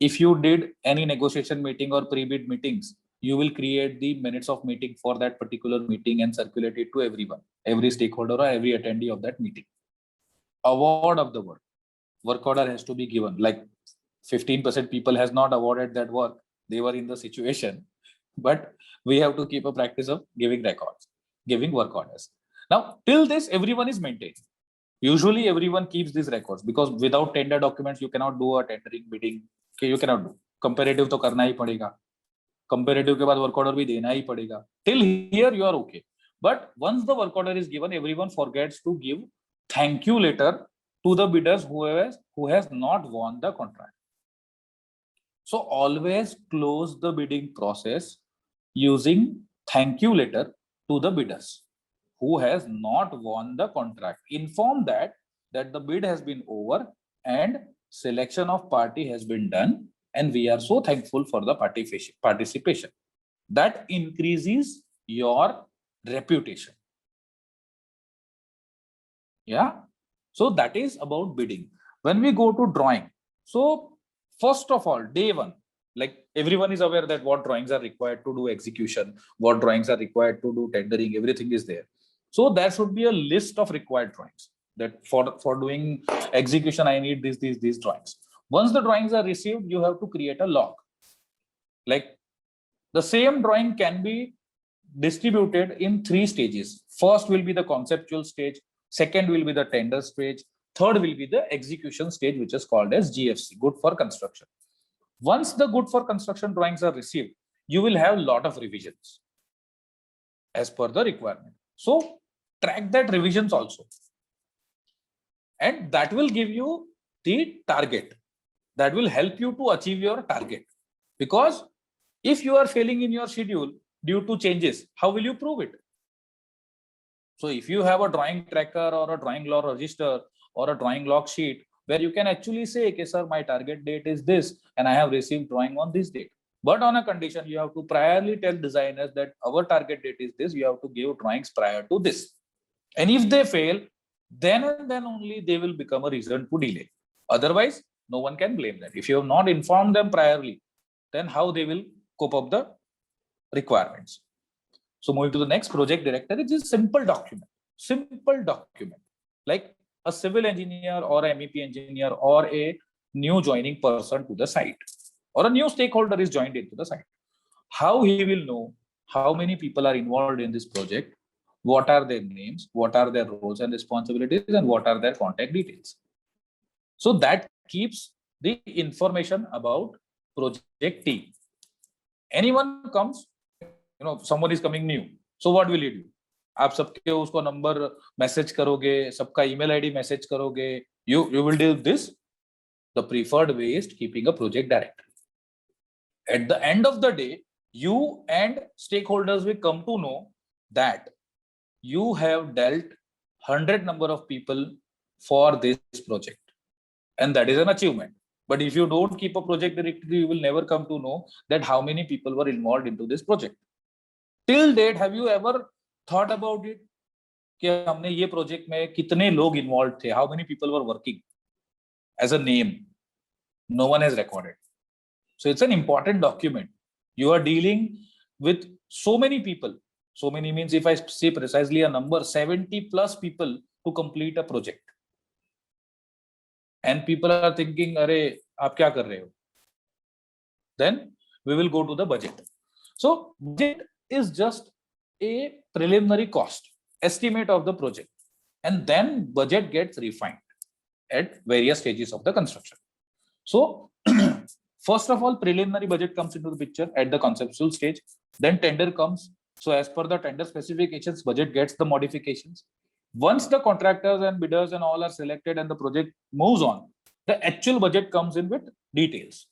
if you did any negotiation meeting or pre-bid meetings, you will create the minutes of meeting for that particular meeting and circulate it to everyone, every stakeholder or every attendee of that meeting. Award of the work. Work order has to be given. Like 15% people has not awarded that work. They were in the situation, but we have to keep a practice of giving records, giving work orders. Now, till this, everyone is maintained. Usually everyone keeps these records because without tender documents, you cannot do a tendering bidding. Okay, you cannot do. Comparative तो करना ही पड़ेगा. Comparative के बाद work order भी देना ही पड़ेगा. Till here you are okay. But once the work order is given, everyone forgets to give thank you letter to the bidders who has not won the contract. So always close the bidding process using thank you letter to the bidders who has not won the contract. Inform that the bid has been over and selection of party has been done, and we are so thankful for the participation. That increases your reputation. Yeah. So that is about bidding. When we go to drawing, so first of all, day one, like everyone is aware that what drawings are required to do execution, what drawings are required to do tendering, everything is there. So there should be a list of required drawings that for doing execution, I need these drawings. Once the drawings are received, you have to create a log. Like the same drawing can be distributed in 3 stages. First will be the conceptual stage. Second will be the tender stage. Third will be the execution stage, which is called as GFC, good for construction. Once the good for construction drawings are received, you will have a lot of revisions as per the requirement. So track that revisions also. And that will give you the target. That will help you to achieve your target. Because if you are failing in your schedule due to changes, how will you prove it? So if you have a drawing tracker or a drawing log register or a drawing log sheet where you can actually say, okay, sir, my target date is this and I have received drawing on this date. But on a condition, you have to priorly tell designers that our target date is this, you have to give drawings prior to this. And if they fail, then and then only they will become a reason to delay. Otherwise, no one can blame them. If you have not informed them priorly, then how they will cope up the requirements. So moving to the next, project director, it is a simple document. Like a civil engineer or a MEP engineer or a new joining person to the site or a new stakeholder is joined into the site. How he will know how many people are involved in this project, what are their names, what are their roles and responsibilities, and what are their contact details. So that keeps the information about project team. Anyone comes, someone is coming new. So what will you do? आप सबके उसको number message करोगे, सबका email ID message करोगे. You will do this. The preferred way is keeping a project directory. At the end of the day, you and stakeholders will come to know that you have dealt 100 number of people for this project, and that is an achievement. But if you don't keep a project directory, you will never come to know that how many people were involved into this project. Till date, have you ever thought about it? कि हमने ये project में कितने लोग involved थे? How many people were working? As a name, no one has recorded. So it's an important document. You are dealing with so many people. So many means, if I say precisely a number, 70 plus people to complete a project. And people are thinking, "Arey, aap kya kar rahe ho?" Then we will go to the budget. So budget is just a preliminary cost estimate of the project, and then budget gets refined at various stages of the construction. So first of all, preliminary budget comes into the picture at the conceptual stage. Then tender comes. So as per the tender specifications, budget gets the modifications. Once the contractors and bidders and all are selected and the project moves on, the actual budget comes in with details.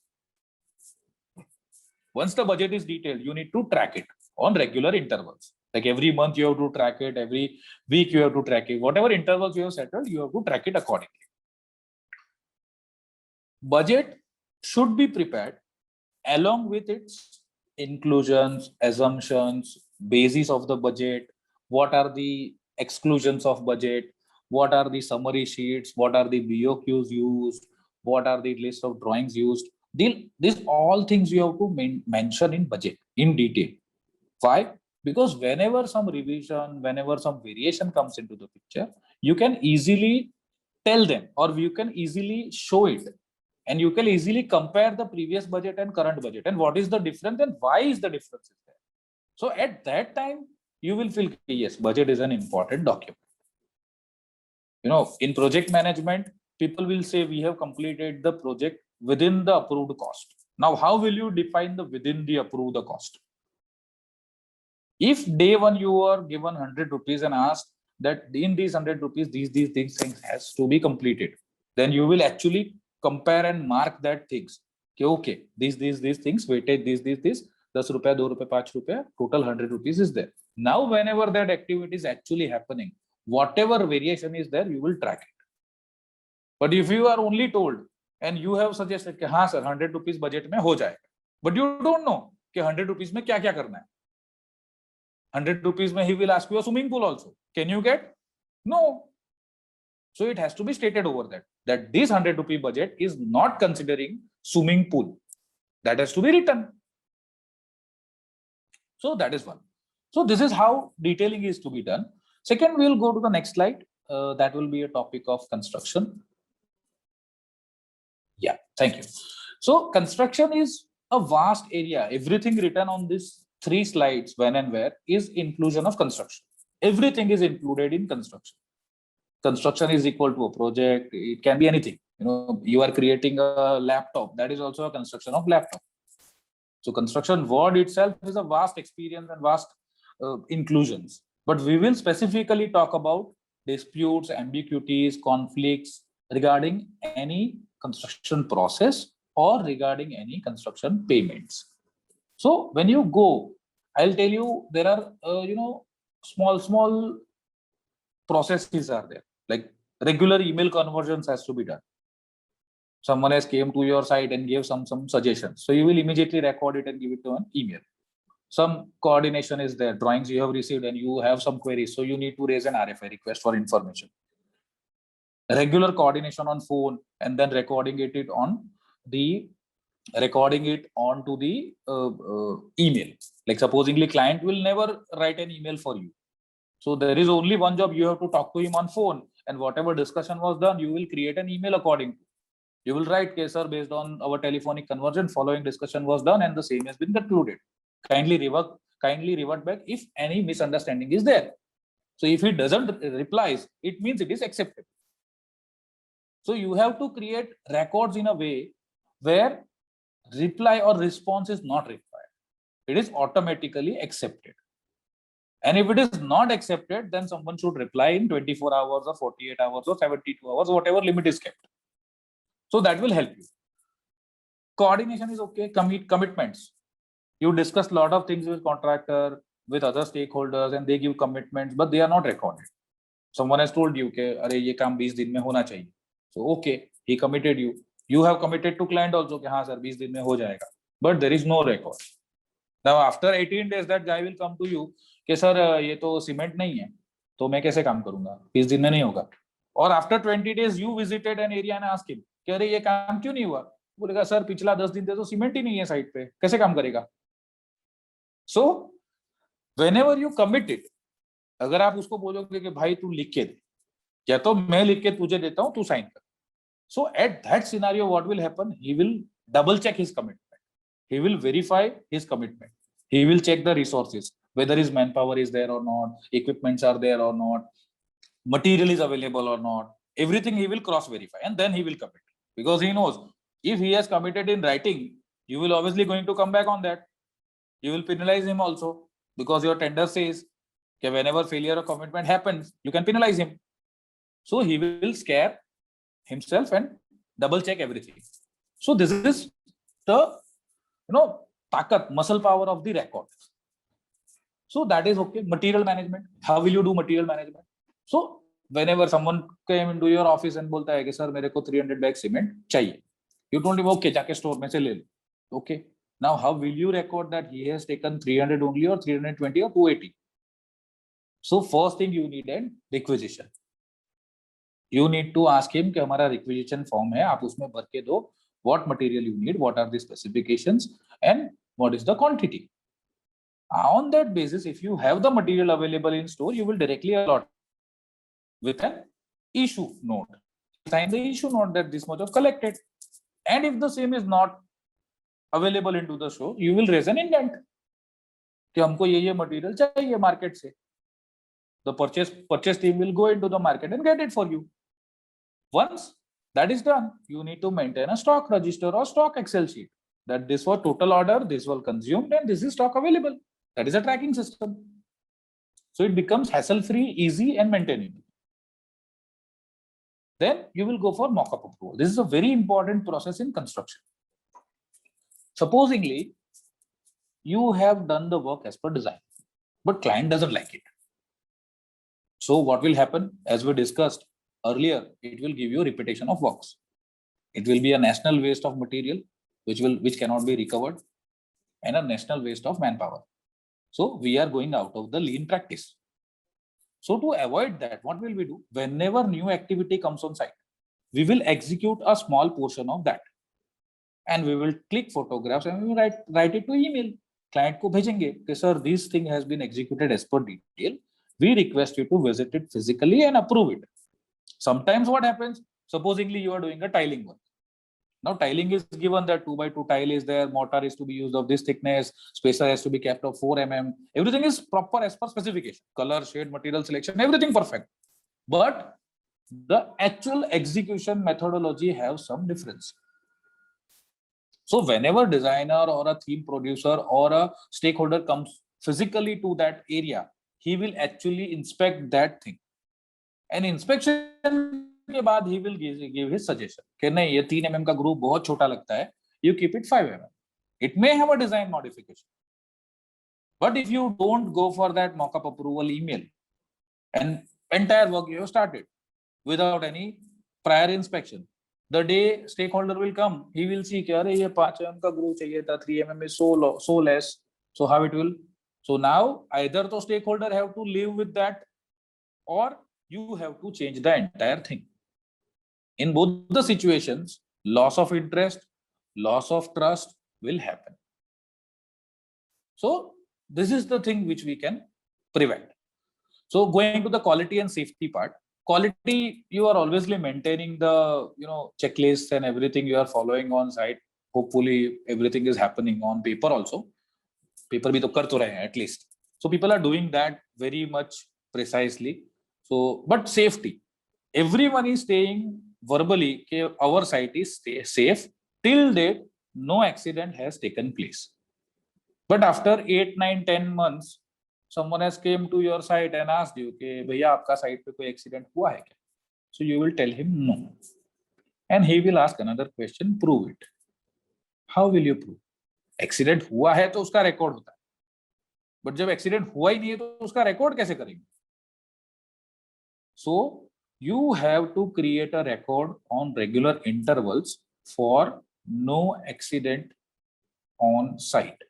Once the budget is detailed, you need to track it on regular intervals. Like every month you have to track it, every week you have to track it. Whatever intervals you have settled, you have to track it accordingly. Budget should be prepared along with its inclusions, assumptions, basis of the budget, what are the exclusions of budget, what are the summary sheets, what are the BOQs used, what are the list of drawings used. These all things you have to mention in budget in detail. Why? Because whenever some revision, whenever some variation comes into the picture, you can easily tell them, or you can easily show it, and you can easily compare the previous budget and current budget, and what is the difference and why is the difference is there. So at that time, you will feel, yes, budget is an important document. In project management, people will say we have completed the project within the approved cost. Now, how will you define the within the approved cost? If day one you are given 100 rupees and asked that in these 100 rupees, these things has to be completed, then you will actually compare and mark that things. Okay, these things, weighted this, 10 rupees, 2 rupees, 5 rupees, total 100 rupees is there. Now, whenever that activity is actually happening, whatever variation is there, you will track it. But if you are only told and you have suggested, हाँ sir, 100 rupees budget में हो जाएगा, but you don't know कि 100 rupees में क्या क्या करना है. 100 rupees में he will ask you a swimming pool also. Can you get? No. So it has to be stated over that this 100 rupee budget is not considering swimming pool. That has to be written. So that is one. So this is how detailing is to be done. Second, we will go to the next slide. That will be a topic of construction. Yeah, thank you. So construction is a vast area. Everything written on this 3 slides, when and where, is inclusion of construction. Everything is included in construction. Construction is equal to a project. It can be anything. You are creating a laptop. That is also a construction of laptop. So construction word itself is a vast experience and vast inclusions. But we will specifically talk about disputes, ambiguities, conflicts regarding any construction process or regarding any construction payments. So when you go, I'll tell you, there are small processes are there, like regular email conversions has to be done. Someone has came to your site and gave some suggestions, so you will immediately record it and give it to an email. Some coordination is there, drawings you have received and you have some queries, so you need to raise an RFI, request for information. Regular coordination on phone, and then recording it onto the email. Like supposedly client will never write an email for you, so there is only one job. You have to talk to him on phone, and whatever discussion was done, you will create an email according to. You will write, okay, sir, based on our telephonic conversion, following discussion was done and the same has been concluded. Kindly revert back if any misunderstanding is there. So if he doesn't replies, it means it is accepted. So you have to create records in a way where reply or response is not required. It is automatically accepted. And if it is not accepted, then someone should reply in 24 hours or 48 hours or 72 hours, whatever limit is kept. So that will help you. Coordination is okay. Commitments. You discuss a lot of things with contractor, with other stakeholders, and they give commitments, but they are not recorded. Someone has told you, okay, अरे ये काम 20 दिन में होना चाहिए. So okay, he committed you. You have committed to client also, कि हाँ sir 20 दिन में हो जाएगा. But there is no record. Now after 18 days, that guy will come to you, कि sir ये तो सीमेंट नहीं है, तो मैं कैसे काम करूँगा? 20 दिन में नहीं होगा. और after 20 days, you visited an area and asked him, कि अरे ये काम क्यों नहीं हुआ? बोलेगा सर पिछला 10 दिन से तो सीमेंट ही नहीं है साइट पे, कैसे काम करेगा? So whenever you commit it, अगर आप उसको बोलोगे कि भाई तू लिख के दे, या तो मैं लिख के तुझे देता हूं, तू साइन कर. So at that scenario, what will happen? He will double check his commitment. He will verify his commitment. He will check the resources, whether his manpower is there or not, equipments are there or not, material is available or not. Everything he will cross verify, and then he will commit, because he knows if he has committed in writing, you will obviously going to come back on that. You will penalize him also, because your tender says that whenever failure of commitment happens, you can penalize him. So he will scare himself and double check everything. So this is the takat, muscle power of the record. So that is okay. Material management. How will you do material management? So whenever someone came into your office and बोलता है कि sir मेरे को 300 bags cement चाहिए, you told him okay, जाके store में से ले लो. Okay. Now how will you record that he has taken 300 only or 320 or 280? So first thing you need a requisition. You need to ask him कि हमारा requisition form है, आप उसमें भर के दो, what material you need, what are the specifications, and what is the quantity. On that basis, if you have the material available in store, you will directly allot with an issue note. Sign the issue note that this much of collected. And if the same is not available into the show, you will raise an indent कि हमको ये material चाहिए market से. The purchase team will go into the market and get it for you. Once that is done, you need to maintain a stock register or stock Excel sheet that this was total order, this was consumed, and this is stock available. That is a tracking system. So it becomes hassle-free, easy, and maintainable. Then you will go for mock-up approval. This is a very important process in construction. Supposingly, you have done the work as per design, but client doesn't like it. So what will happen? As we discussed earlier, it will give you repetition of works. It will be a national waste of material, which cannot be recovered, and a national waste of manpower. So we are going out of the lean practice. So to avoid that, what will we do? Whenever new activity comes on site, we will execute a small portion of that. And we will click photographs and we will write it to email. Client ko bhejenge कि sir, this thing has been executed as per detail. We request you to visit it physically and approve it. Sometimes what happens? Supposingly you are doing a tiling work. Now tiling is given that 2x2 tile is there, mortar is to be used of this thickness, spacer has to be kept of 4 mm. Everything is proper as per specification. Color, shade, material selection, everything perfect. But the actual execution methodology have some difference. So whenever designer or a theme producer or a stakeholder comes physically to that area, he will actually inspect that thing. And inspection के बाद he will give his suggestion कि नहीं ये 3 mm का group बहुत छोटा लगता है, you keep it 5 mm. It may have a design modification. But if you don't go for that mock-up approval email and entire work you have started without any prior inspection, the day stakeholder will come, he will see कि अरे ये 5 mm का group चाहिए था, 3 mm is so less. So how it will? So now either the stakeholder have to live with that, or you have to change the entire thing. In both the situations, loss of interest, loss of trust will happen. So this is the thing which we can prevent. So going to the quality and safety part, quality, you are obviously maintaining the checklists and everything you are following on site. Hopefully everything is happening on paper also. Paper bhi to kar to rahe hain at least. So people are doing that very much precisely. So, but safety, everyone is saying verbally that our site is safe till date, no accident has taken place. But after 8, 9, 10 months, someone has came to your site and asked you कि भैया आपका site पे कोई accident हुआ है क्या? So you will tell him no, and he will ask another question, prove it. How will you prove? Accident हुआ है तो उसका record होता है, but जब accident हुआ ही नहीं है तो उसका record कैसे करेंगे? So you have to create a record on regular intervals for no accident on site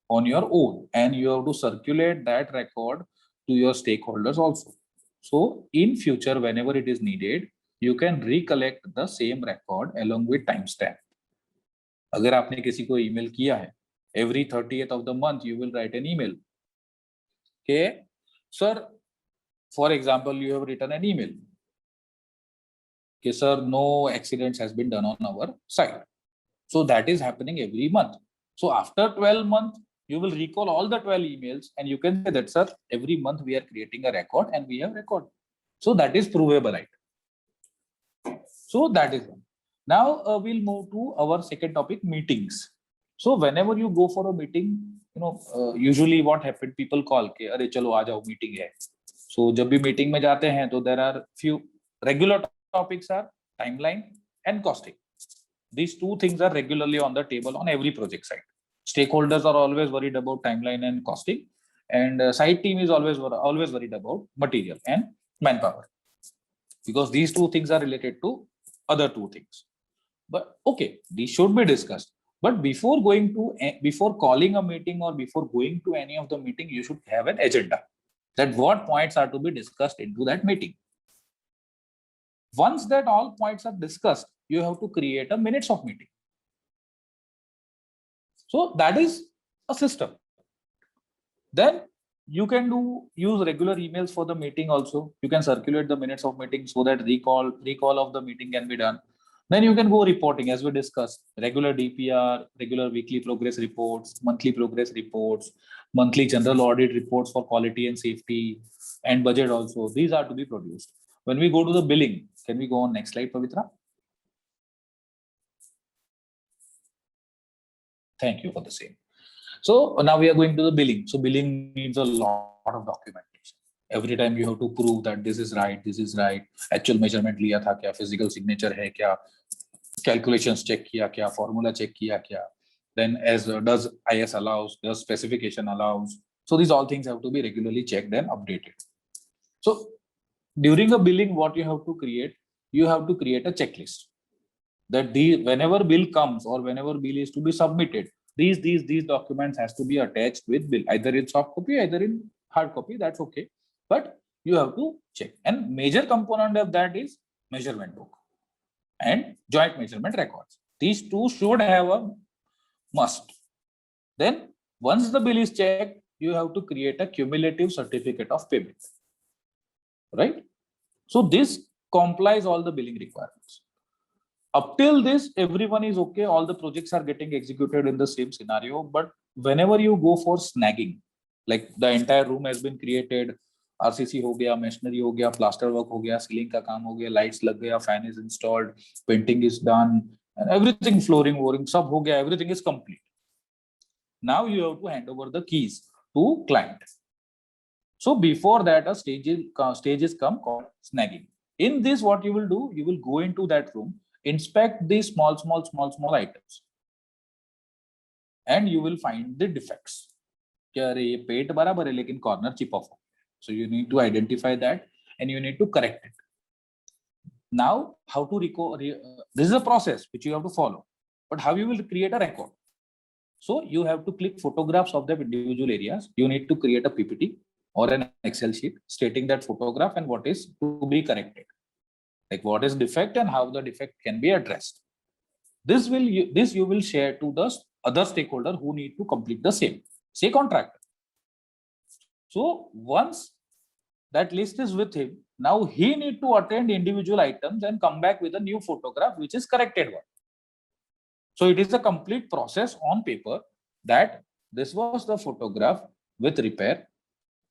on your own, and you have to circulate that record to your stakeholders also. So in future, whenever it is needed, you can recollect the same record along with timestamp. अगर आपने किसी को email किया है, every 30th of the month you will write an email. Okay, sir, for example, you have written an email. Okay, sir, no accidents has been done on our site. So that is happening every month. So after 12 months, you will recall all the 12 emails and you can say that, sir, every month we are creating a record and we have record. So that is provable, right? So that is one. Now we'll move to our second topic, meetings. So whenever you go for a meeting, usually what happened, people call के अरे चलो आ जाओ meeting है. So जब भी meeting में जाते हैं तो there are few regular topics are timeline and costing. These two things are regularly on the table on every project site. Stakeholders are always worried about timeline and costing, and site team is always worried about material and manpower, because these two things are related to other two things. But okay, these should be discussed. But before calling a meeting or before going to any of the meeting, you should have an agenda that what points are to be discussed into that meeting. Once that all points are discussed, you have to create a minutes of meeting. So that is a system. Then you can use regular emails for the meeting also. You can circulate the minutes of meeting so that recall of the meeting can be done. Then you can go reporting, as we discussed, regular DPR, regular weekly progress reports, monthly progress reports, monthly general audit reports for quality and safety, and budget also. These are to be produced. When we go to the billing, can we go on next slide, Pavitra? Thank you for the same. So now we are going to the billing. So billing needs a lot of documentation. Every time you have to prove that this is right, actual measurement liya tha kya, physical signature hai kya, calculations check kiya kya, formula check kiya kya, then as does IS allows, does specification allows. So these all things have to be regularly checked and updated. So during a billing, what you have to create a checklist that whenever bill comes or whenever bill is to be submitted, these documents has to be attached with bill, either in soft copy, either in hard copy, that's okay. But you have to check. And major component of that is measurement book and joint measurement records. These two should have a must. Then once the bill is checked, you have to create a cumulative certificate of payment, right? So this complies all the billing requirements. Up till this, everyone is okay. All the projects are getting executed in the same scenario. But whenever you go for snagging, like the entire room has been created, RCC हो गया, machinery हो गया, plaster work हो गया, ceiling का काम हो गया, lights लग गया, fan is installed, painting is done, and everything, flooring, सब हो गया, everything is complete. Now you have to hand over the keys to client. So before that, a stage is come called snagging. In this, what you will do, you will go into that room, inspect these small items, and you will find the defects. Corner chip off. So you need to identify that and you need to correct it. Now, how to this is a process which you have to follow, but how you will create a record? So you have to click photographs of the individual areas. You need to create a PPT or an Excel sheet stating that photograph and what is to be corrected, like what is defect and how the defect can be addressed. This you will share to the other stakeholder who need to complete the same, say contractor. So once that list is with him, now he need to attend individual items and come back with a new photograph which is corrected one. So it is a complete process on paper that this was the photograph with repair,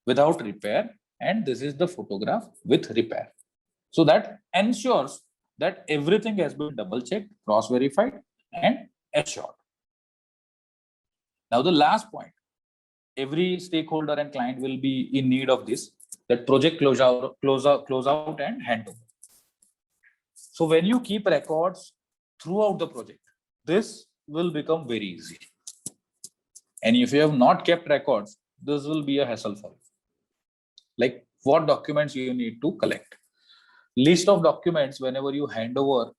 without repair, and this is the photograph with repair. So that ensures that everything has been double checked, cross verified, and assured. Now the last point, every stakeholder and client will be in need of this, that project close out and handover. So when you keep records throughout the project, this will become very easy. And if you have not kept records, this will be a hassle for you. Like what documents you need to collect. List of documents whenever you hand over,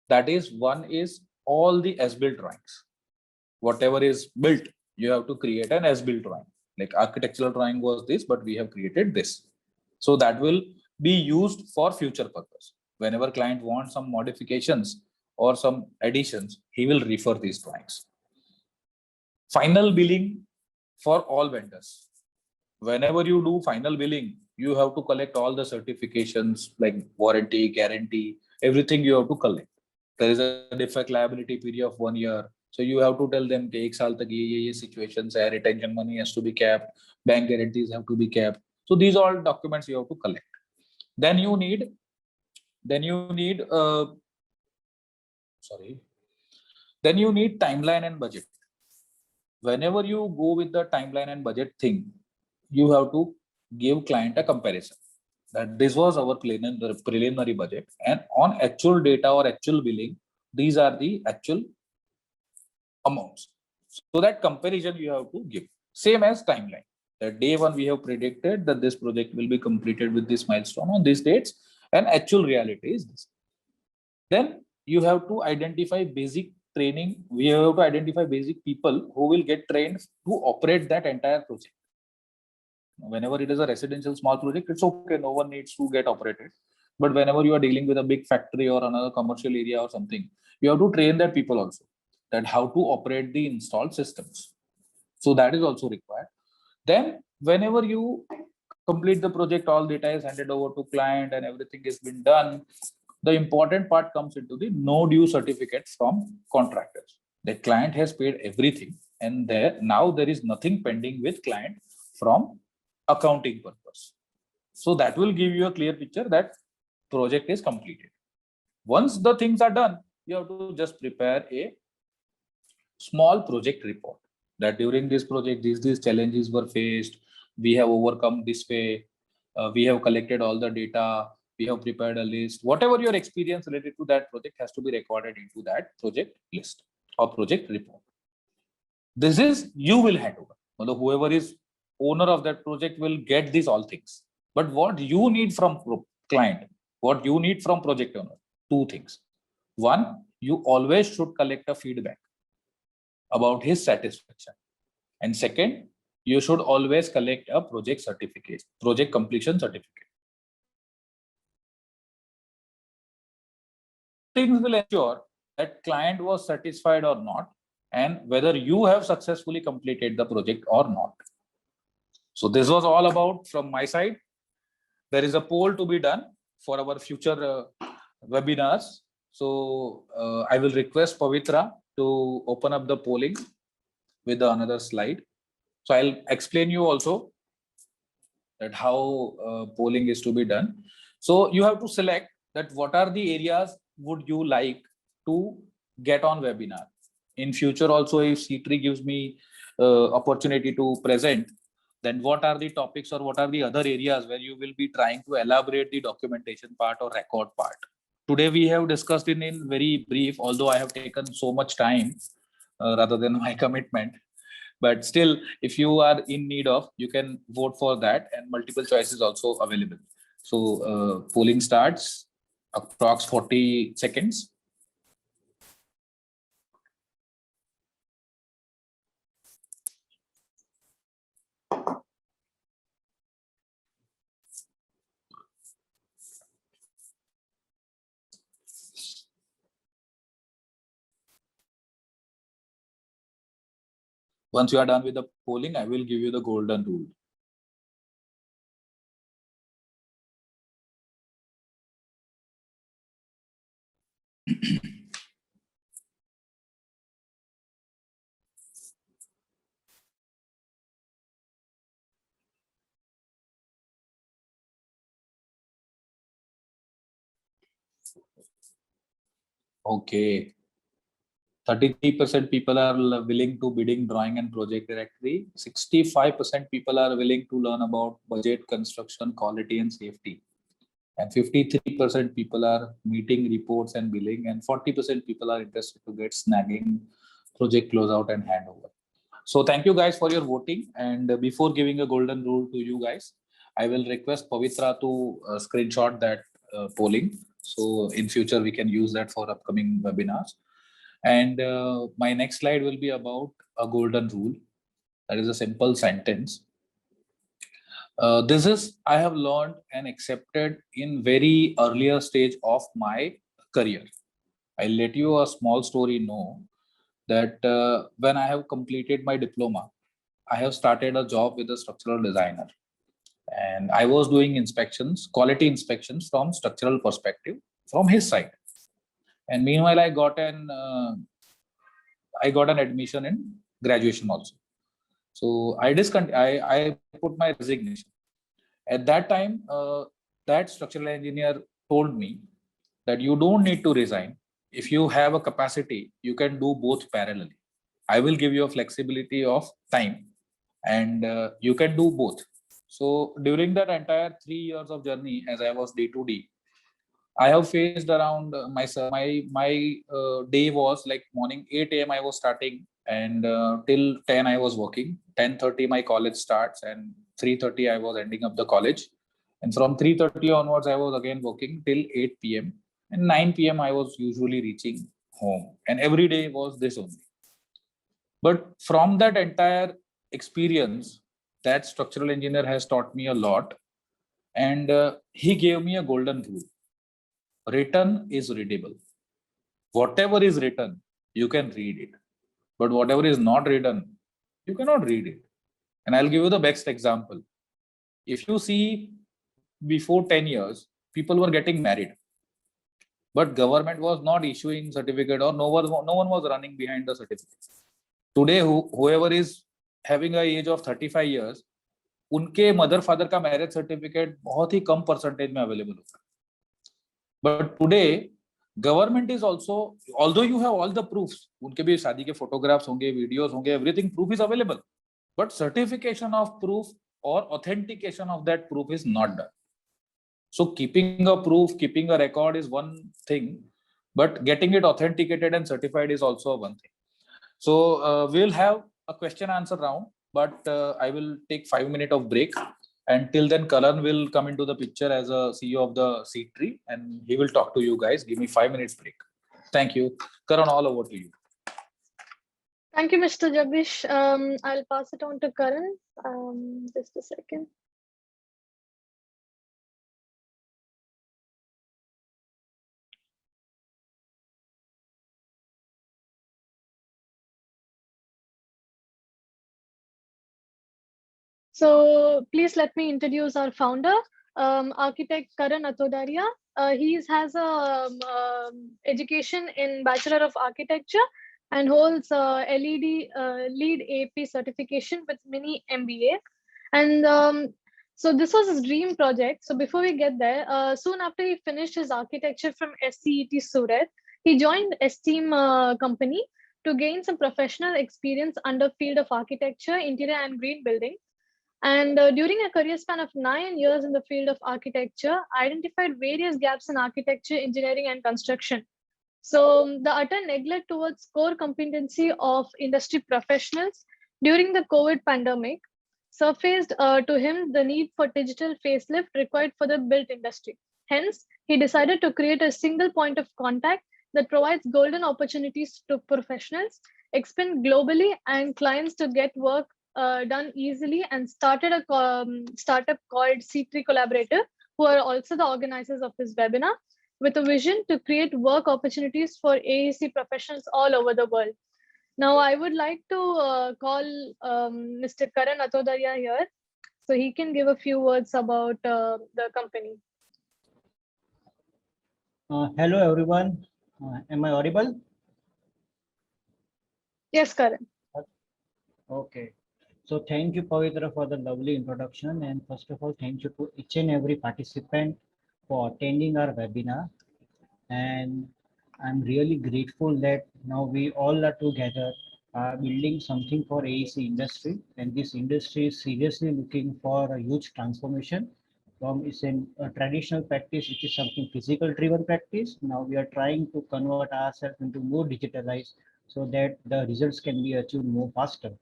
that is, one is all the as-built drawings. Whatever is built, you have to create an as-built drawing. Like architectural drawing was this, but we have created this. So that will be used for future purpose. Whenever client wants some modifications or some additions, he will refer these drawings. Final billing for all vendors. Whenever you do final billing, you have to collect all the certifications like warranty, guarantee, everything you have to collect. There is a defect liability period of 1 year. So you have to tell them that 1 saal tak ye situations hai, retention money has to be kept, bank guarantees have to be kept. So these are all documents you have to collect. Then you need timeline and budget. Whenever you go with the timeline and budget thing, you have to give client a comparison that this was our preliminary budget, and on actual data or actual billing, these are the actual amounts. So that comparison you have to give. Same as timeline. That day one we have predicted that this project will be completed with this milestone on these dates, and actual reality is this. Then you have to identify basic training. We have to identify basic people who will get trained to operate that entire project. Whenever it is a residential small project, it's okay. No one needs to get operated. But whenever you are dealing with a big factory or another commercial area or something, you have to train that people also, that how to operate the installed systems. So that is also required. Then whenever you complete the project, all data is handed over to client and everything has been done, the important part comes into the no due certificate from contractors. The client has paid everything, and now there is nothing pending with client from accounting purpose. So that will give you a clear picture that project is completed. Once the things are done, you have to just prepare a small project report that during this project, these challenges were faced. We have overcome this way. We have collected all the data. We have prepared a list. Whatever your experience related to that project has to be recorded into that project list or project report. This is you will hand over. Although whoever is owner of that project will get these all things. But what you need from client, what you need from project owner, two things. One, you always should collect a feedback about his satisfaction. And second, you should always collect a project certificate, project completion certificate. Things will ensure that client was satisfied or not, and whether you have successfully completed the project or not. So this was all about from my side. There is a poll to be done for our future webinars. So I will request Pavitra to open up the polling with another slide. So I'll explain you also that how polling is to be done. So you have to select that what are the areas would you like to get on webinar. In future also, if C3 gives me opportunity to present, then what are the topics or what are the other areas where you will be trying to elaborate the documentation part or record part. Today we have discussed in very brief, although I have taken so much time rather than my commitment. But still, if you are in need of, you can vote for that, and multiple choices also available. So polling starts approx 40 seconds. Once you are done with the polling, I will give you the golden rule. Okay. 33% people are willing to bidding, drawing and project directory. 65% people are willing to learn about budget, construction, quality and safety. And 53% people are meeting reports and billing, and 40% people are interested to get snagging, project closeout and handover. So thank you guys for your voting. And before giving a golden rule to you guys, I will request Pavitra to screenshot that polling. So in future, we can use that for upcoming webinars. And my next slide will be about a golden rule. That is a simple sentence. This is I have learned and accepted in very earlier stage of my career. I'll let you a small story know that when I have completed my diploma, I have started a job with a structural designer, and I was doing inspections, quality inspections from structural perspective from his side. And meanwhile, I got an admission in graduation also. So I put my resignation. At that time, that structural engineer told me that you don't need to resign. If you have a capacity, you can do both parallelly. I will give you a flexibility of time, and you can do both. So during that entire 3 years of journey, as I was D2D, I have faced around my day was like morning 8 a.m. I was starting, and till 10 I was working. 10:30 my college starts, and 3:30 I was ending up the college. And from 3:30 onwards, I was again working till 8 p.m. And 9 p.m. I was usually reaching home. And every day was this only. But from that entire experience, that structural engineer has taught me a lot. And he gave me a golden rule written is readable. Whatever is written, you can read it. But whatever is not written, you cannot read it. And I'll give you the best example. If you see, before 10 years, people were getting married, but government was not issuing certificate, or no one was running behind the certificate. Today, whoever is having a age of 35 years, उनके mother father का marriage certificate बहुत ही कम percentage में available होता है. But today government is also, although you have all the proofs, उनके भी शादी के फोटोग्राफ्स होंगे, वीडियोस होंगे, everything proof is available, but certification of proof or authentication of that proof is not done. So keeping a proof, keeping a record is one thing, but getting it authenticated and certified is also one thing. So we'll have a question answer round, but I will take 5 minutes of break. And till then, Karan will come into the picture as a CEO of the Seed Tree, and he will talk to you guys. Give me 5 minutes break. Thank you. Karan, all over to you. Thank you, Mr. Jagdish. I'll pass it on to Karan. Just a second. So please let me introduce our founder, architect Karan Atodaria. He has a education in Bachelor of Architecture and holds LED LEED AP certification with mini MBA. And so this was his dream project. So before we get there, soon after he finished his architecture from SCET Surat, he joined Esteem company to gain some professional experience under field of architecture, interior and green building. And during a career span of 9 years in the field of architecture, identified various gaps in architecture, engineering, and construction. So the utter neglect towards core competency of industry professionals during the COVID pandemic surfaced to him the need for digital facelift required for the built industry. Hence, he decided to create a single point of contact that provides golden opportunities to professionals, expand globally, and clients to get work done easily, and started a startup called C3 Collaborative, who are also the organizers of this webinar, with a vision to create work opportunities for AEC professionals all over the world. Now, I would like to call Mr. Karan Atodaria here, so he can give a few words about the company. Hello, everyone. Am I audible? Yes, Karan. Okay. So thank you, Pavitra, for the lovely introduction. And first of all, thank you to each and every participant for attending our webinar. And I'm really grateful that now we all are together building something for AEC industry. And this industry is seriously looking for a huge transformation from a traditional practice, which is something physical driven practice. Now we are trying to convert ourselves into more digitalized so that the results can be achieved more faster.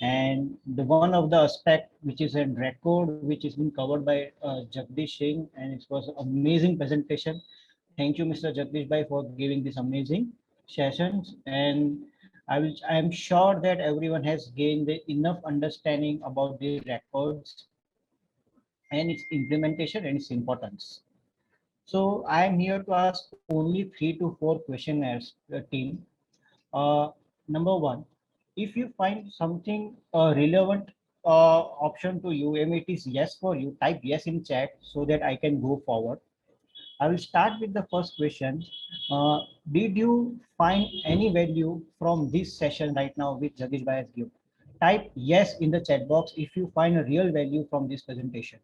And the one of the aspect which is a record which is being covered by Jagdish Singh, and it was an amazing presentation. Thank you, Mr. Jagdish Bhai, for giving this amazing sessions. And I am sure that everyone has gained enough understanding about the records and its implementation and its importance. So I am here to ask only 3 to 4 questionnaires, team. Number one, if you find something relevant option to you and it is yes for you, type yes in chat so that I can go forward. I will start with the first question. Did you find any value from this session right now with Jagdish Bhai has given? Type yes in the chat box if you find a real value from this presentation.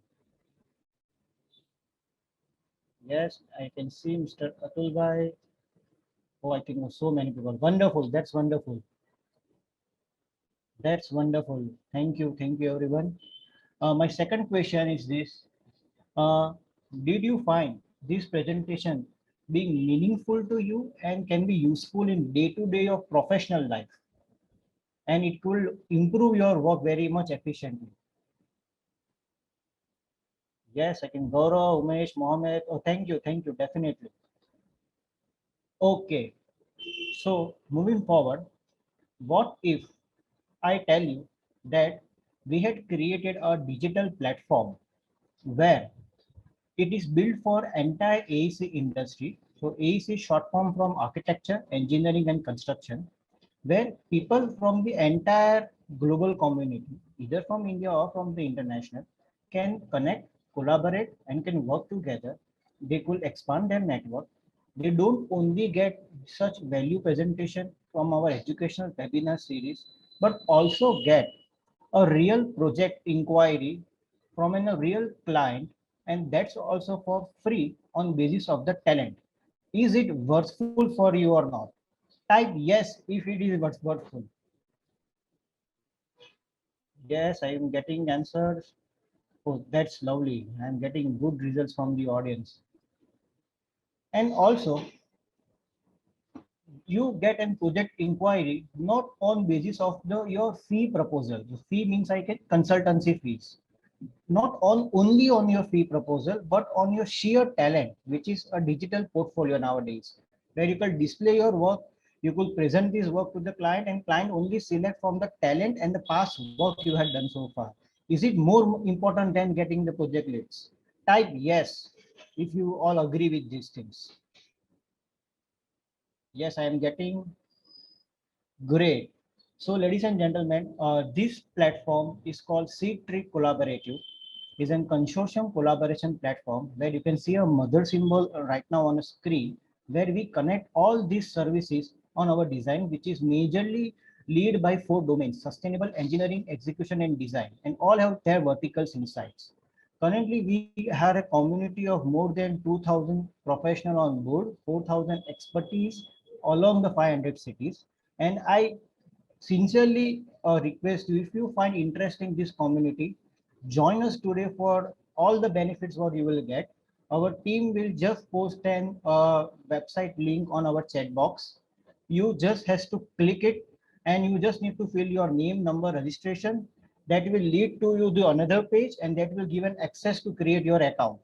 Yes, I can see Mr. Atul Bhai. Oh, I think so many people. Wonderful. That's wonderful. That's wonderful. Thank you. Thank you, everyone. My second question is this. Did you find this presentation being meaningful to you and can be useful in day-to-day of professional life? And it will improve your work very much efficiently. Yes, I can. Gaurav, Umesh, Mohammed. Oh, thank you. Thank you. Definitely. Okay. So moving forward, what if I tell you that we had created a digital platform where It is built for entire AEC industry. So AEC is short form from architecture, engineering and construction, where people from the entire global community, either from India or from the international, can connect, collaborate, and can work together. They could expand their network. They don't only get such value presentation from our educational webinar series, but also get a real project inquiry from a real client, and that's also for free on basis of the talent. Is it worthful for you or not? Type yes if it is worthful. Yes, I am getting answers. Oh, that's lovely. I'm getting good results from the audience. And also, you get a project inquiry not on basis of your fee proposal. The fee means I get consultancy fees. Not on only on your fee proposal, but on your sheer talent, which is a digital portfolio nowadays, where you can display your work, you could present this work to the client, and client only select from the talent and the past work you have done so far. Is it more important than getting the project leads? Type yes if you all agree with these things. Yes, I am getting great. So, ladies and gentlemen, this platform is called SeedTree Collaborative. Is a consortium collaboration platform where you can see a mother symbol right now on a screen, where we connect all these services on our design, which is majorly led by 4 domains: sustainable engineering, execution, and design, and all have their verticals insights. Currently, we have a community of more than 2,000 professionals on board, 4,000 expertise along the 500 cities. And I sincerely request you, if you find interest in this community, join us today for all the benefits what you will get. Our team will just post an website link on our chat box. You just has to click it, and you just need to fill your name, number, registration. That will lead to you to another page, and that will give an access to create your account.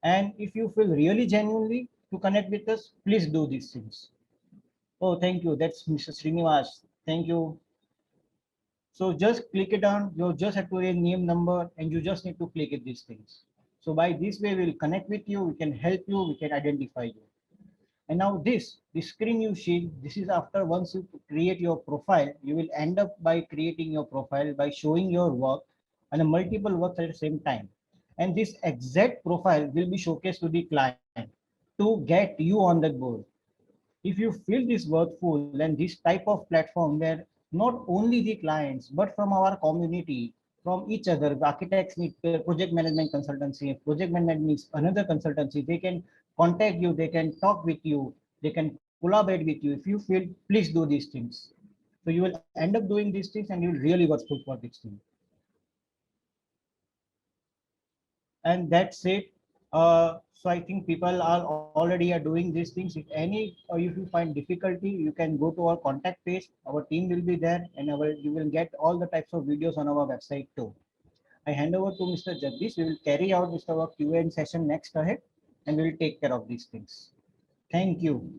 And if you feel really genuinely to connect with us, please do these things. Oh, thank you. That's Mr. Srinivas. Thank you. So just click it on, you just have to name, number, and you just need to click it these things. So by this way, we'll connect with you, we can help you, we can identify you. And now the screen you see, this is after once you create your profile, you will end up by creating your profile by showing your work and multiple works at the same time. And this exact profile will be showcased to the client to get you on that board. If you feel this worthful and this type of platform where not only the clients, but from our community, from each other, the architects need project management consultancy, project management needs another consultancy, they can contact you, they can talk with you, they can collaborate with you. If you feel, please do these things. So you will end up doing these things and you will really worthful for this thing. And that's it. So I think people are already are doing these things. If any, or if you find difficulty, you can go to our contact page. Our team will be there, and you will get all the types of videos on our website too. I hand over to Mr. Jagdish. We will carry out Mr. Q&A session next ahead, and we will take care of these things. Thank you.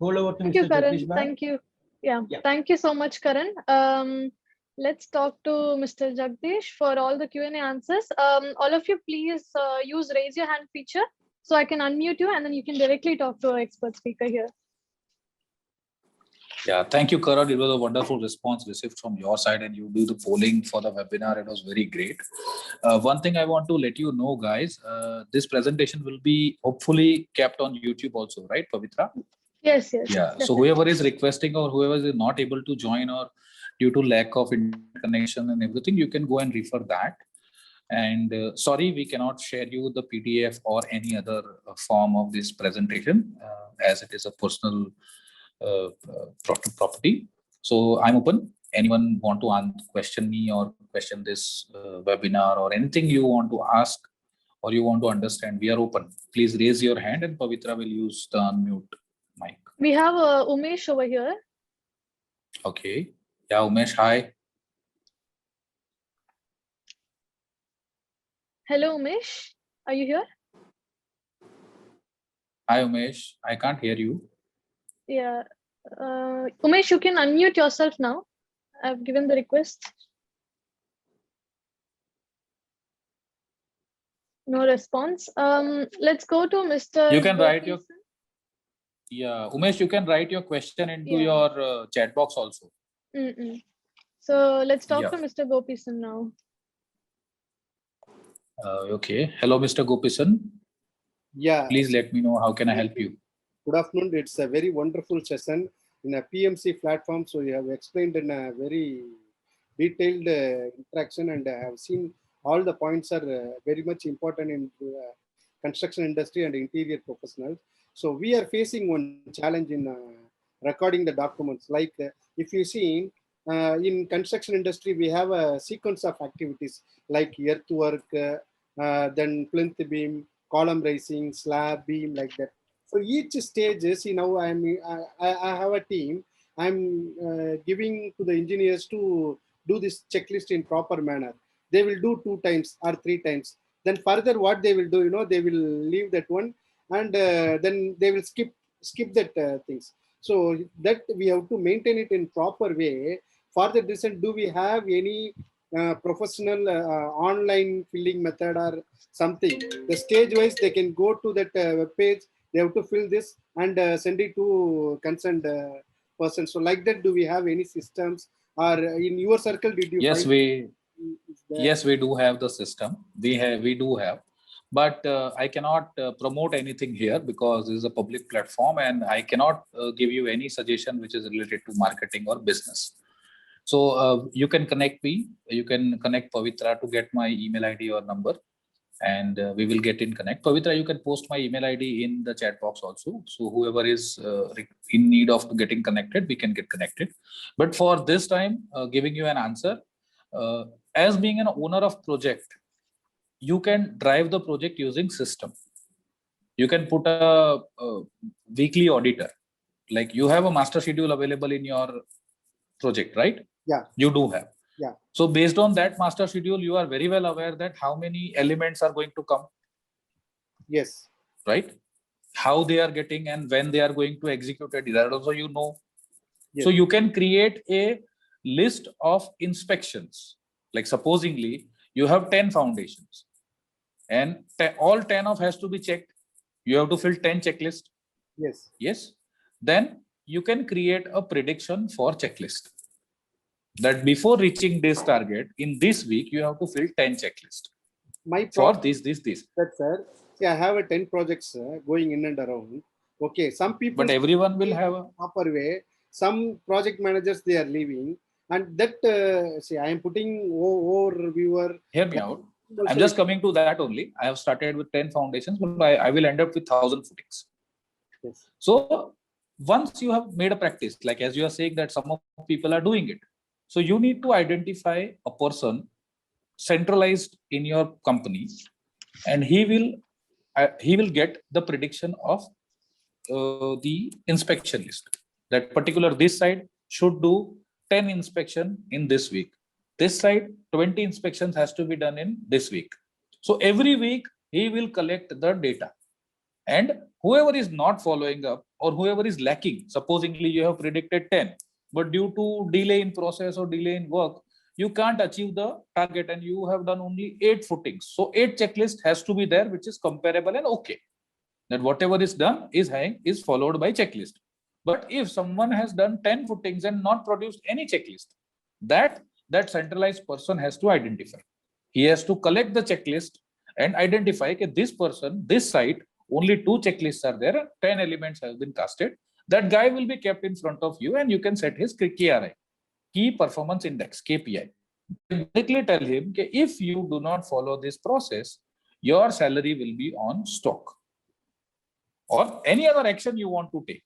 Hold over to Thank Mr. you, Karan. Jagdish. Thank you. Yeah. Yeah. Thank you so much, Karan. Let's talk to Mr. Jagdish for all the Q&A answers. All of you, please use raise your hand feature so I can unmute you, and then you can directly talk to our expert speaker here. Yeah, thank you, Karan. It was a wonderful response received from your side, and you do the polling for the webinar. It was very great. One thing I want to let you know, guys, this presentation will be hopefully kept on YouTube also, right, Pavitra? Yes. Yeah. Definitely. So whoever is requesting or whoever is not able to join or due to lack of internet connection and everything, you can go and refer that. And sorry, we cannot share you the PDF or any other form of this presentation as it is a personal property. So I'm open. Anyone want to question me or question this webinar or anything you want to ask or you want to understand, we are open. Please raise your hand and Pavitra will use the unmute mic. We have Umesh over here. Okay. Yeah, Umesh, hi. Hello, Umesh. Are you here? Hi, Umesh. I can't hear you. Yeah. Umesh, you can unmute yourself now. I've given the request. No response. Let's go to Mr. You can write your Gopi. Umesh, you can write your question into Yeah. your chat box also. So let's talk Yeah. to Mr. Gopisan now. Okay. Hello, Mr. Gopisan. Yeah. Please let me know how can I help you. Good afternoon. It's a very wonderful session in a PMC platform. So you have explained in a very detailed interaction, and I have seen all the points are very much important in construction industry and interior professionals. So we are facing one challenge in recording the documents. Like if you see in construction industry, we have a sequence of activities like earthwork, then plinth beam, column raising, slab, beam, like that. So each stage is, I have a team. I'm giving to the engineers to do this checklist in proper manner. They will do 2 times or 3 times. Then further, what they will do, they will leave that one, and then they will skip that things. So that we have to maintain it in proper way. For the reason, do we have any professional online filling method or something? The stage wise, they can go to that web page. They have to fill this and send it to concerned person. So like that, do we have any systems, or in your circle did you Yes, find? we do have the system. We do have, but I cannot promote anything here because this is a public platform, and I cannot give you any suggestion which is related to marketing or business. So you can connect me. You can connect Pavitra to get my email ID or number, and we will get in connect. Pavitra, you can post my email ID in the chat box also. So whoever is in need of getting connected, we can get connected. But for this time, giving you an answer, as being an owner of project, you can drive the project using system. You can put a weekly auditor. Like you have a master schedule available in your project, right? Yeah. You do have. Yeah. So based on that master schedule, you are very well aware that how many elements are going to come. Yes. Right? How they are getting and when they are going to execute it. That also you know. Yes. So you can create a list of inspections. Like supposingly, you have 10 foundations and all 10 of has to be checked. You have to fill 10 checklist. Yes. Yes. Then you can create a prediction for checklist. That before reaching this target, in this week, you have to fill 10 checklist. For this. That, sir. See, I have a 10 projects going in and around. Okay, some people. But everyone will have a proper way. Some project managers, they are leaving. And that, see, I am putting overviewer. Hear me out. I'm just coming to that only. I have started with 10 foundations, but I will end up with 1,000 footings. Yes. So once you have made a practice, like as you are saying that some of people are doing it. So you need to identify a person centralized in your company, and he will get the prediction of the inspection list. That particular this side should do 10 inspection in this week. This side 20 inspections has to be done in this week. So every week he will collect the data, and whoever is not following up or whoever is lacking, supposedly you have predicted 10, but due to delay in process or delay in work, you can't achieve the target and you have done only 8 footings. So 8 checklist has to be there, which is comparable and okay. That whatever is done is followed by checklist. But if someone has done 10 footings and not produced any checklist, that centralized person has to identify. He has to collect the checklist and identify that this person, this site, only 2 checklists are there, 10 elements have been casted. That guy will be kept in front of you and you can set his KRI, key performance index, KPI. Basically tell him that if you do not follow this process, your salary will be on stock. Or any other action you want to take.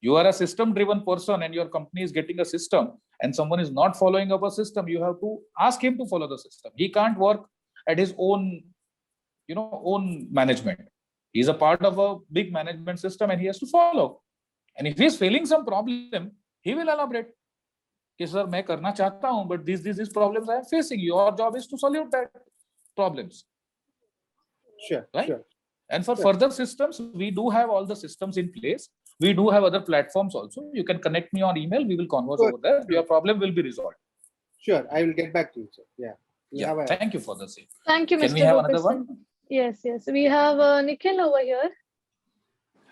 You are a system driven person and your company is getting a system and someone is not following up a system, you have to ask him to follow the system. He can't work at his own management. He's a part of a big management system and he has to follow. And if he is feeling some problem, he will elaborate. Okay, sir, मैं करना चाहता हूं, but these problems I am facing. Your job is to solve that problems. Sure. Right? Sure. And for further systems, we do have all the systems in place. We do have other platforms also. You can connect me on email. We will converse over there. Your problem will be resolved. Sure. I will get back to you, sir. Yeah. Yeah, have a thank you for the same. Thank you, Can Mr. we have another Rupesan. one? Yes, yes. We have Nikhil over here.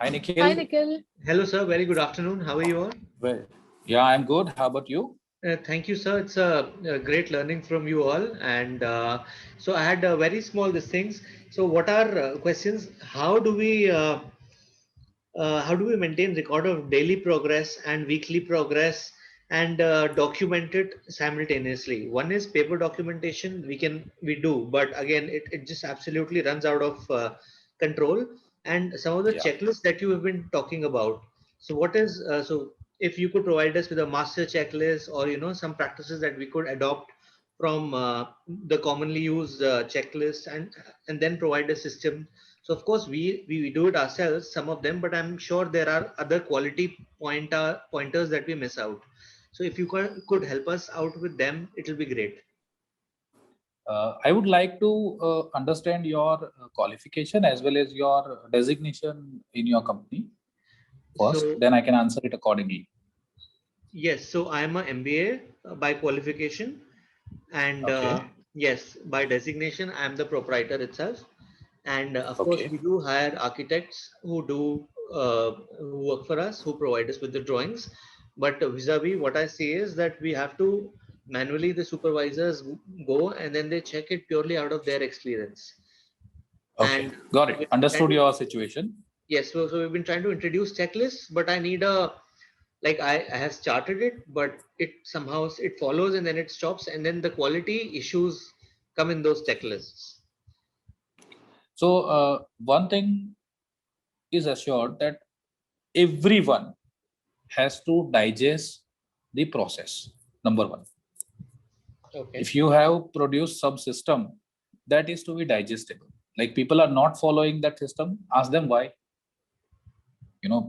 Hi, Nikhil. Hi, Nikhil. Hello, sir. Very good afternoon. How are you all? Well, yeah, I'm good. How about you? Thank you, sir. It's a great learning from you all. And so I had very small these things. So what are questions? How do we maintain record of daily progress and weekly progress and document it simultaneously? One is paper documentation. We do, but again, it just absolutely runs out of control. And some of the Yeah. checklists that you have been talking about. So what is so if you could provide us with a master checklist or some practices that we could adopt from the commonly used checklist and then provide a system. So of course we do it ourselves, some of them, but I'm sure there are other quality pointers that we miss out. So if you could help us out with them, it will be great. I would like to understand your qualification as well as your designation in your company first, So then I can answer it accordingly. yes, so I am a MBA by qualification, and Okay. yes, by designation I am the proprietor itself. And of course, Okay. we do hire architects who work for us, who provide us with the drawings. But vis-a-vis, what I say is that we have to manually, the supervisors go and then they check it purely out of their experience. Okay. And Got we've it. been Understood trying to- your situation. Yes, so we've been trying to introduce checklists, but I need I have started it, but it somehow it follows and then it stops, and then the quality issues come in those checklists. So one thing is assured that everyone has to digest the process. Number one, Okay. if you have produced some system that is to be digestible, like people are not following that system, ask them why.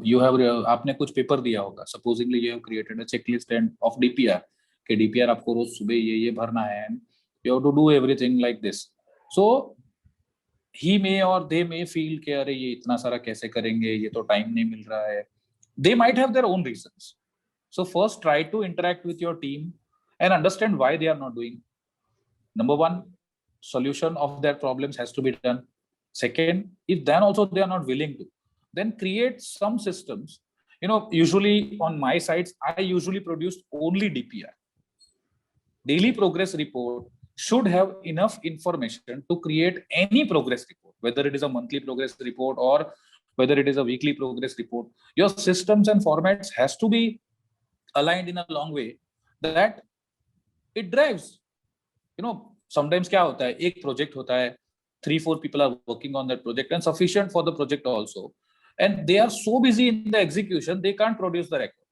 You have आपने कुछ paper दिया होगा, supposingly you have created a checklist and of DPR कि DPR आपको रोज सुबह ये भरना है, and you have to do everything like this. So he may or they may feel कि अरे ये इतना सारा कैसे करेंगे, ये तो टाइम नहीं मिल रहा है. They might have their own reasons. So first try to interact with your team and understand why they are not doing. Number one, solution of their problems has to be done. Second, if then also they are not willing to, then create some systems. Usually on my sites, I usually produce only DPR. Daily progress report should have enough information to create any progress report, whether it is a monthly progress report or whether it is a weekly progress report. Your systems and formats has to be aligned in a long way that it drives. Sometimes क्या होता है, एक project होता है, 3-4 people are working on that project and sufficient for the project also, and they are so busy in the execution they can't produce the record.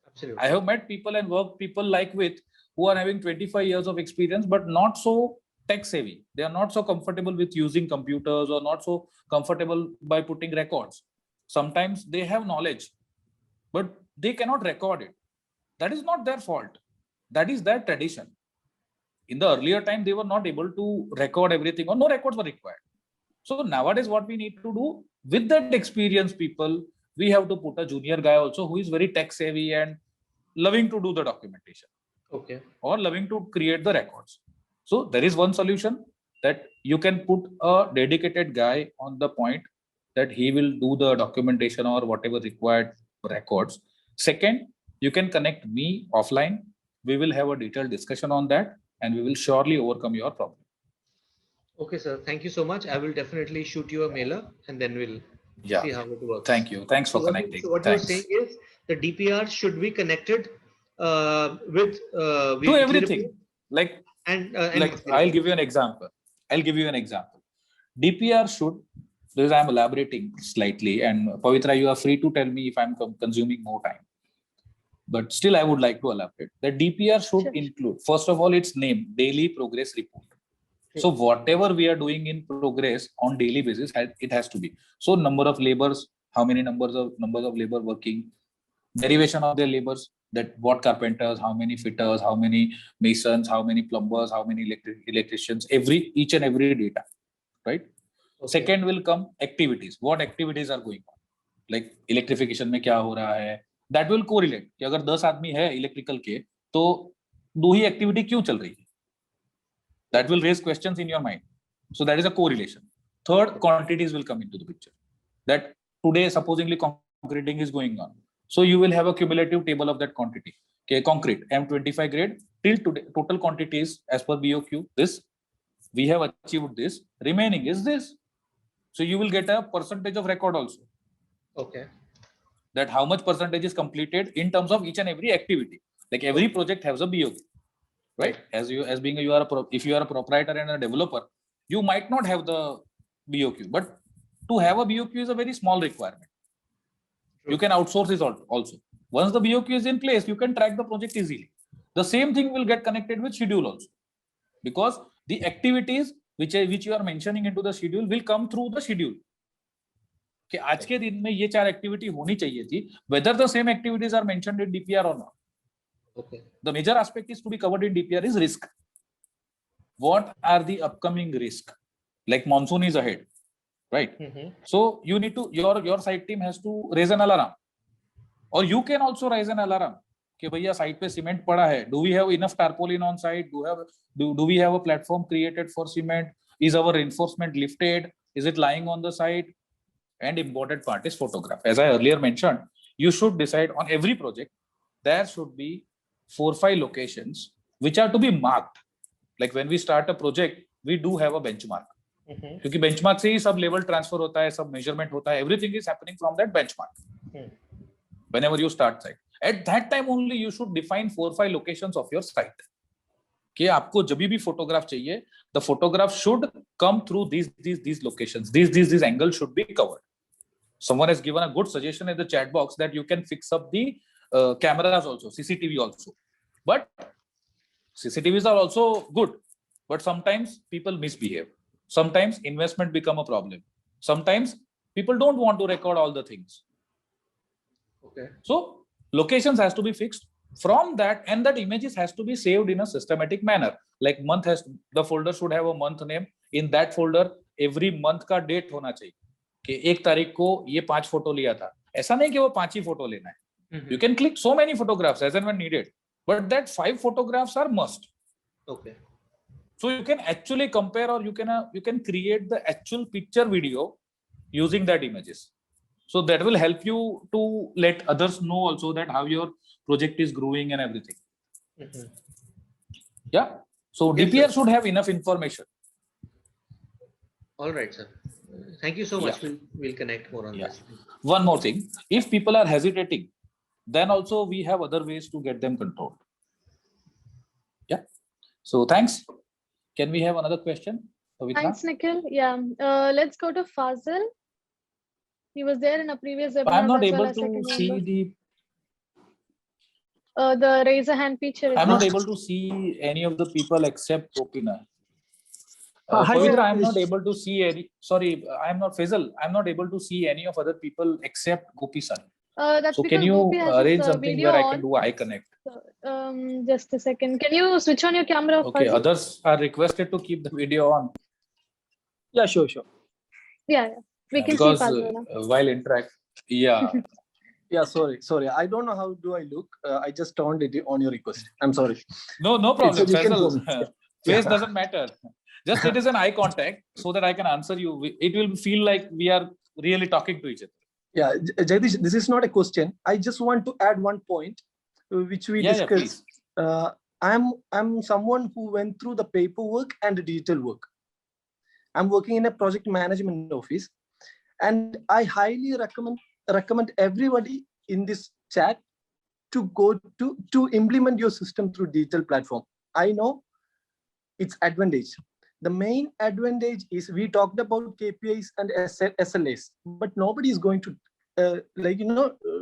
Absolutely. I have met people and worked people like with who are having 25 years of experience but not so tech savvy. They are not so comfortable with using computers or not so comfortable by putting records. Sometimes they have knowledge but they cannot record it. That is not their fault. That is their tradition. In the earlier time, they were not able to record everything or no records were required. So nowadays, what we need to do with that experienced people, we have to put a junior guy also who is very tech savvy and loving to do the documentation. Okay. Or loving to create the records. So there is one solution that you can put a dedicated guy on the point that he will do the documentation or whatever required records. Second, you can connect me offline. We will have a detailed discussion on that and we will surely overcome your problem. Okay, sir. Thank you so much. I will definitely shoot you a mailer and then we'll see how it works. Thank you. Thanks for connecting. So what you're saying is the DPR should be connected with to everything. Like I'll give you an example. DPR should, because I'm elaborating slightly, and Pavitra, you are free to tell me if I'm consuming more time. But still, I would like to elaborate. The DPR should include, first of all, its name, daily progress report. So whatever we are doing in progress on daily basis, it has to be. So number of laborers, how many numbers of labor working, derivation of their labors, that what carpenters, how many fitters, how many masons, how many plumbers, how many electricians, each and every data, right? Okay. Second will come activities. What activities are going on? Like electrification में क्या हो रहा है? That will correlate. कि अगर 10 आदमी है electrical के, तो 2 ही एक्टिविटी क्यों चल रही है? That will raise questions in your mind. So that is a correlation. Third, quantities will come into the picture. That today, supposingly concreting is going on. So you will have a cumulative table of that quantity. Okay, concrete, M25 grade, till today, total quantity is as per BOQ, this. We have achieved this. Remaining is this. So you will get a percentage of record also. Okay. That how much percentage is completed in terms of each and every activity. Like every project has a BOQ, right? As being if you are a proprietor and a developer, you might not have the BOQ, but to have a BOQ is a very small requirement. True. You can outsource it also. Once the BOQ is in place, you can track the project easily. The same thing will get connected with schedule also, because the activities which you are mentioning into the schedule will come through the schedule. कि आज के दिन में ये 4 activity होनी चाहिए थी, whether the same activities are mentioned in DPR or not. Okay. The major aspect is to be covered in DPR is risk. What are the upcoming risk? Like monsoon is ahead, right? So you need to, your site team has to raise an alarm, or you can also raise an alarm कि भैया site पे cement पड़ा है. Do we have enough tarpaulin on site? Do we have a platform created for cement? Is our reinforcement lifted? Is it lying on the site? And important part is photograph. As I earlier mentioned, you should decide on every project, there should be 4-5 locations which are to be marked. Like when we start a project, we do have a benchmark. क्योंकि benchmark से ही सब level transfer होता है, सब measurement होता है, everything is happening from that benchmark. Whenever you start site, at that time only you should define 4-5 locations of your site. कि आपको जब भी photograph चाहिए, the photograph should come through these locations. These angles should be covered. Someone has given a good suggestion in the chat box that you can fix up the cameras also, CCTV also. But CCTVs are also good, but sometimes people misbehave. Sometimes investment become a problem. Sometimes people don't want to record all the things. Okay. So locations has to be fixed. From that, and that images has to be saved in a systematic manner. Like the folder should have a month name. In that folder, every month का date होना चाहिए. कि 1 तारीख को ये 5 photo लिया था. ऐसा नहीं कि वो 5 ही फोटो लेना है. You can click so many photographs as and when needed, but that 5 photographs are must. Okay. So you can actually compare, or you can create the actual picture video using that images. So that will help you to let others know also that how your project is growing and everything. Yeah. So Yes, DPR sir. should have enough information. All right, sir. Thank you so much. We'll connect more on this. One more thing, if people are hesitating, then also we have other ways to get them controlled. Yeah. So thanks. Can we have another question, Pavitra? Thanks, Nikhil. Yeah. Let's go to Fazil. He was there in a previous webinar. I'm not as able well, to see the raise a hand feature. I'm not able to see any of the people except Gopinath. Hi, Pavitra, I'm not able to see any. Sorry, I'm not Faisal. I'm not able to see any of other people except Gopi sir. That's So because can you Gopi has arrange his, something video where I on. can do eye connect? Just a second. Can you switch on your camera? Okay, Fazil? others are requested to keep the video on. Yeah, sure. Yeah. We can because see Fazil now. while interact, yeah. Yeah, sorry. I don't know how do I look. I just turned it on your request. I'm sorry. No problem. It's a weekend Faisal, for me. face doesn't matter. Just it is an eye contact so that I can answer you. It will feel like we are really talking to each other. Yeah, Jagdish, this is not a question. I just want to add one point which we discussed. I'm someone who went through the paperwork and the digital work. I'm working in a project management office, and I highly recommend everybody in this chat to go to implement your system through digital platform. I know its advantage. The main advantage is we talked about KPIs and SLAs, but nobody is going to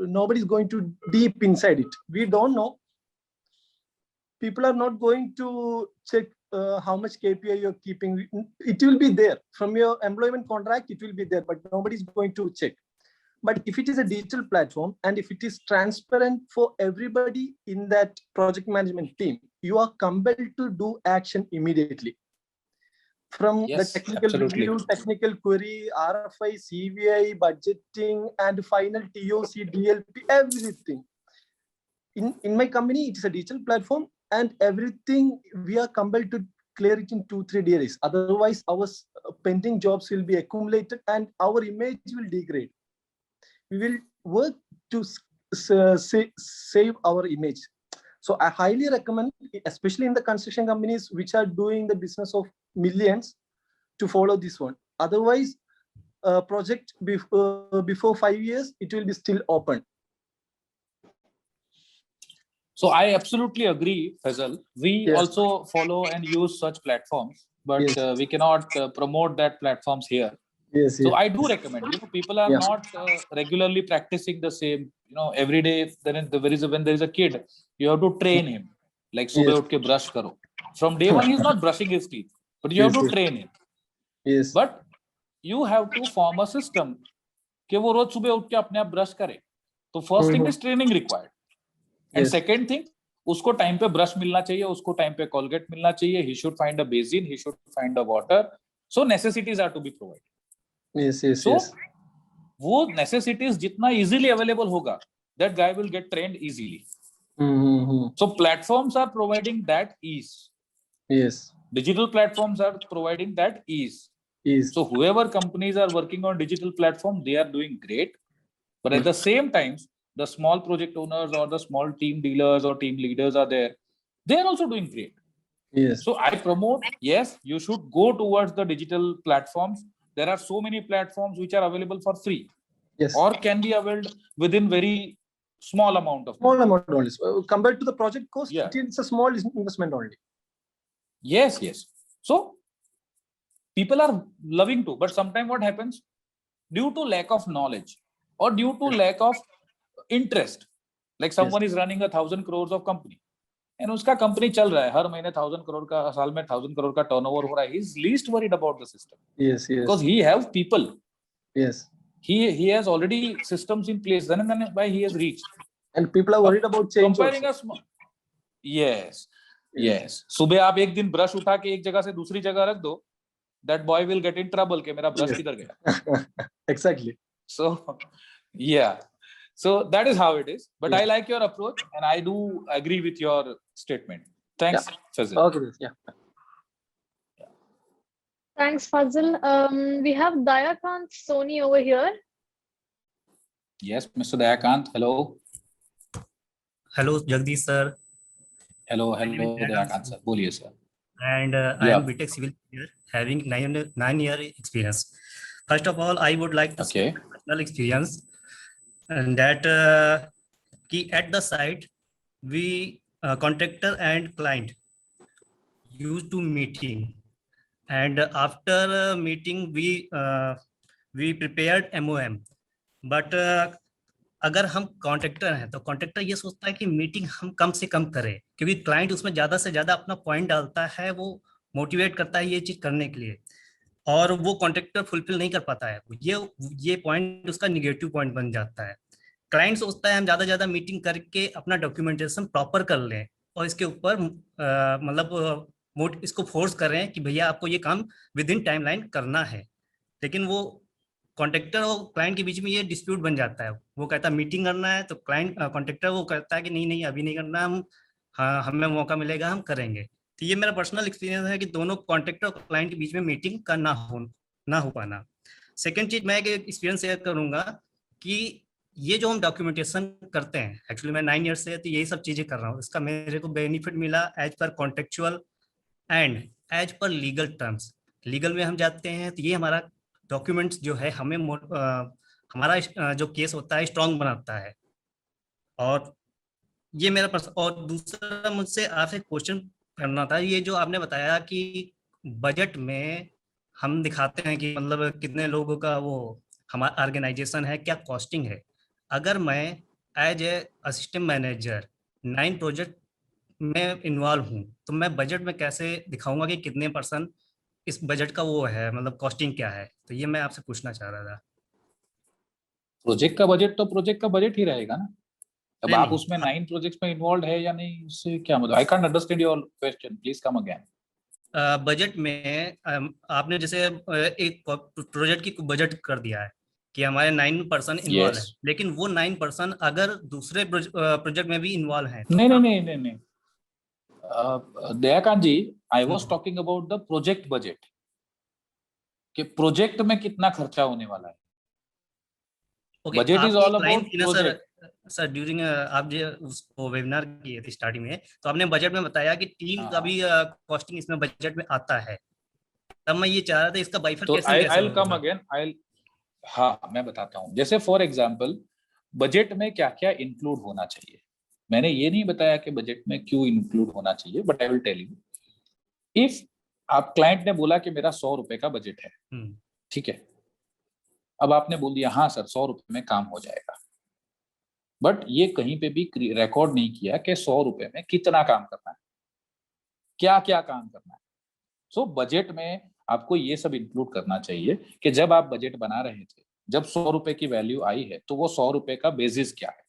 nobody's going to deep inside it. We don't know. People are not going to check how much KPI you're keeping. It will be there from your employment contract. It will be there, but nobody's going to check. But if it is a digital platform and if it is transparent for everybody in that project management team, you are compelled to do action immediately. From the technical review, technical query, RFI, CVI, budgeting, and final TOC, DLP, everything. In my company, it is a digital platform, and everything we are compelled to clear it in 2-3 days. Otherwise, our pending jobs will be accumulated and our image will degrade. We will work to save our image. So I highly recommend, especially in the construction companies which are doing the business of millions, to follow this one. Otherwise, project before 5 years, it will be still open. So I absolutely agree, Faisal. We also follow and use such platforms, but we cannot promote that platforms here. So I do recommend, people are not regularly practicing the same, every day. When there is a kid, you have to train him, like subah utke brush karo. From day one, he's not brushing his teeth, but you have to train him. But you have to form a system कि वो रोज सुबह उठ के अपने आप brush करे. तो first thing is training required. And second thing, उसको टाइम पे ब्रश मिलना चाहिए, उसको टाइम पे कोलगेट मिलना चाहिए. He should find a basin, he should find a water. So necessities are to be provided. So वो necessities जितना easily available होगा, that guy will get trained easily. So platforms are providing that ease. Digital platforms are providing that ease. So whoever companies are working on digital platform, they are doing great. But at the same time, the small project owners or the small team dealers or team leaders are there. They are also doing great. So I promote, yes, you should go towards the digital platforms. There are so many platforms which are available for free. Or can be availed within very small amount of money. Small amount only. Compared to the project cost, it's a small investment only. Yes. So people are loving to, but sometimes what happens, due to lack of knowledge or due to lack of interest, like someone is running 1,000 crores of company and uska company chal raha hai, har mahine 1,000 crore ka, saal mein 1,000 crore ka turnover ho raha hai, he's least worried about the system. Because he has people. He has already systems in place. Then why he has reached. And people are worried about change. Comparing a small. Yes. सुबह आप एक दिन brush उठा के एक जगह से दूसरी जगह रख दो, that boy will get in trouble कि मेरा ब्रश किधर गया. Exactly. So so that is how it is. But I like your approach and I do agree with your statement. Thanks, Fazil. Okay. Thanks, Fazil. We have Dayakant Soni over here. Yes, Mr. Dayakant. Hello. Hello, Jagdish sir. Hello, Dayakant sir. Boliye sir. And I am BTech Civil Engineer, having 9-year experience. First of all, I would like to say personal experience, and that at the site, we contractor and client used to meeting, and after meeting we prepared MOM. But अगर हम contractor हैं तो contractor ये सोचता है कि meeting हम कम से कम करें, क्योंकि क्लाइंट उसमें ज्यादा से ज्यादा अपना पॉइंट डालता है, वो मोटिवेट करता है ये चीज करने के लिए, और वो कॉन्ट्रैक्टर फुलफिल नहीं कर पाता है. ये पॉइंट उसका निगेटिव पॉइंट बन जाता है. क्लाइंट सोचता है हम ज्यादा मीटिंग करके अपना डॉक्यूमेंटेशन प्रॉपर कर लें और इसके ऊपर मतलब इसको फोर्स कर रहे हैं कि भैया आपको ये काम विद इन टाइमलाइन करना है. लेकिन वो कॉन्ट्रैक्टर और क्लाइंट के बीच में ये डिस्प्यूट बन जाता है. वो कहता है मीटिंग करना है, तो कॉन्ट्रैक्टर वो कहता है कि नहीं अभी नहीं करना, हमें मौका मिलेगा हम करेंगे. तो ये मेरा पर्सनल एक्सपीरियंस है कि दोनों कॉन्ट्रैक्टर और क्लाइंट के बीच में मीटिंग का ना हो पाना. सेकेंड चीज मैं एक एक्सपीरियंस शेयर करूंगा कि ये जो हम डॉक्यूमेंटेशन करते हैं, एक्चुअली मैं 9 ईयर्स से तो यही सब चीजें कर रहा हूँ. इसका मेरे को बेनिफिट मिला as per contractual and as per legal terms. Legal में हम जाते हैं तो ये हमारा डॉक्यूमेंट्स जो है हमें हमारा जो केस होता है स्ट्रॉन्ग बनाता है. और ये मेरा और दूसरा मुझसे आपसे क्वेश्चन करना था, ये जो आपने बताया कि बजट में हम दिखाते हैं कि मतलब कितने लोगों का वो हमारा ऑर्गेनाइजेशन है, क्या कॉस्टिंग है. अगर मैं as a assistant manager 9 project में इन्वॉल्व हूँ तो मैं बजट में कैसे दिखाऊंगा कि कितने % इस बजट का वो है, मतलब कॉस्टिंग क्या है. तो ये मैं आपसे पूछना चाह रहा था. प्रोजेक्ट का बजट तो प्रोजेक्ट का बजट ही रहेगा ना. अब आप उसमें 9 प्रोजेक्ट्स में इन्वॉल्व है या नहीं, उससे क्या मतलब. I can't understand your question, please come again. Budget में आपने जैसे एक प्रोजेक्ट की बजट कर दिया है कि हमारे 9% इन्वॉल्व है, लेकिन वो 9% अगर दूसरे प्रोजेक्ट में भी इन्वॉल्व है. नहीं. Dayakant ji, I was talking about the project budget, कि प्रोजेक्ट में कितना खर्चा होने वाला है। Budget is all about project. Sir during आप जो उसको वेबिनार किए थे स्टार्टिंग में, तो आपने बजट में बताया कि टीम का भी कॉस्टिंग इसमें बजट में आता है, तब मैं ये चाह रहा था इसका बाइफरकेशन कैसे होगा। कम अगेन हाँ मैं बताता हूँ। जैसे फॉर एग्जांपल बजट में क्या क्या इंक्लूड होना चाहिए, मैंने ये नहीं बताया कि बजट में क्यों इंक्लूड होना चाहिए, but I will tell you. If आप क्लाइंट ने बोला कि मेरा 100 रुपए का बजट है, ठीक है, अब आपने बोल दिया हाँ सर 100 रुपए में काम हो जाएगा, बट ये कहीं पे भी रिकॉर्ड नहीं किया कि 100 रुपए में कितना काम करना है, क्या क्या काम करना है। सो बजट में आपको ये सब इंक्लूड करना चाहिए कि जब आप बजट बना रहे थे, जब 100 रुपए की वैल्यू आई है, तो वो 100 रुपए का बेसिस क्या है,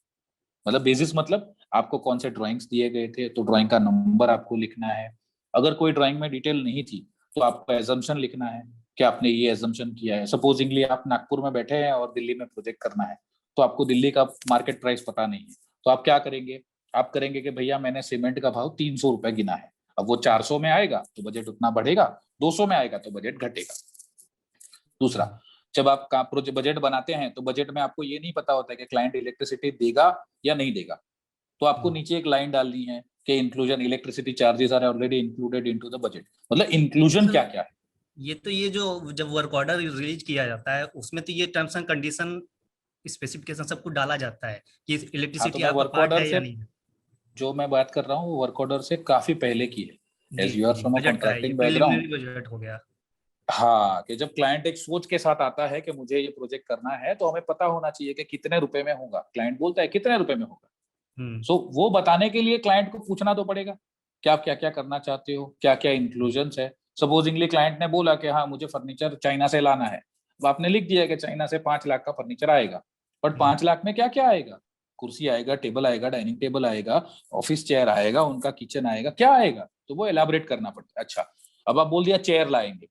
मतलब बेसिस मतलब आपको कौन से ड्राइंग्स दिए गए थे, तो ड्राइंग का नंबर आपको लिखना है। अगर कोई ड्राइंग में डिटेल नहीं थी तो आपको एजम्पशन लिखना है कि आपने ये एजम्पशन किया है। सपोजिंगली आप नागपुर में बैठे हैं और दिल्ली में प्रोजेक्ट करना है, तो आपको दिल्ली का मार्केट प्राइस पता नहीं है, तो आप क्या करेंगे, आप करेंगे कि भैया मैंने सीमेंट का भाव 300 रुपए गिना है, अब वो 400 में आएगा तो बजट उतना बढ़ेगा, 200 में आएगा तो बजट घटेगा। दूसरा, जब आप बजट बनाते हैं तो बजट में आपको ये नहीं पता होता है कि क्लाइंट इलेक्ट्रिसिटी देगा या नहीं देगा, तो आपको नीचे एक लाइन डालनी है कि inclusion electricity charges are already included into the budget. मतलब इंक्लूजन क्या क्या है, ये तो ये जो जब वर्क ऑर्डर रिलीज किया जाता है उसमें तो ये टर्म्स एंड कंडीशन स्पेसिफिकेशन सब कुछ डाला जाता है कि इलेक्ट्रिसिटी आपका पार्ट है या नहीं। जो मैं बात कर रहा हूँ वो वर्क ऑर्डर से काफी पहले की है। As you are from a contracting background, budget हो गया। हाँ, कि जब क्लाइंट एक सोच के साथ आता है कि मुझे ये प्रोजेक्ट करना है, तो हमें पता होना चाहिए कि कितने रुपए में होगा। क्लाइंट बोलता है कितने रुपए में होगा, सो वो बताने के लिए क्लाइंट को पूछना तो पड़ेगा कि आप क्या क्या करना चाहते हो, क्या क्या इंक्लूजन्स है। सपोजिंगली क्लाइंट ने बोला कि हाँ मुझे फर्नीचर चाइना से लाना है, तो आपने लिख दिया कि चाइना से 5 लाख का फर्नीचर आएगा, बट 5 लाख में क्या क्या आएगा, कुर्सी आएगा, टेबल आएगा, डाइनिंग टेबल आएगा, ऑफिस चेयर आएगा, उनका किचन आएगा, क्या आएगा, तो वो एलाबोरेट करना पड़ता है। अच्छा, अब आप बोल दिया चेयर लाएंगे,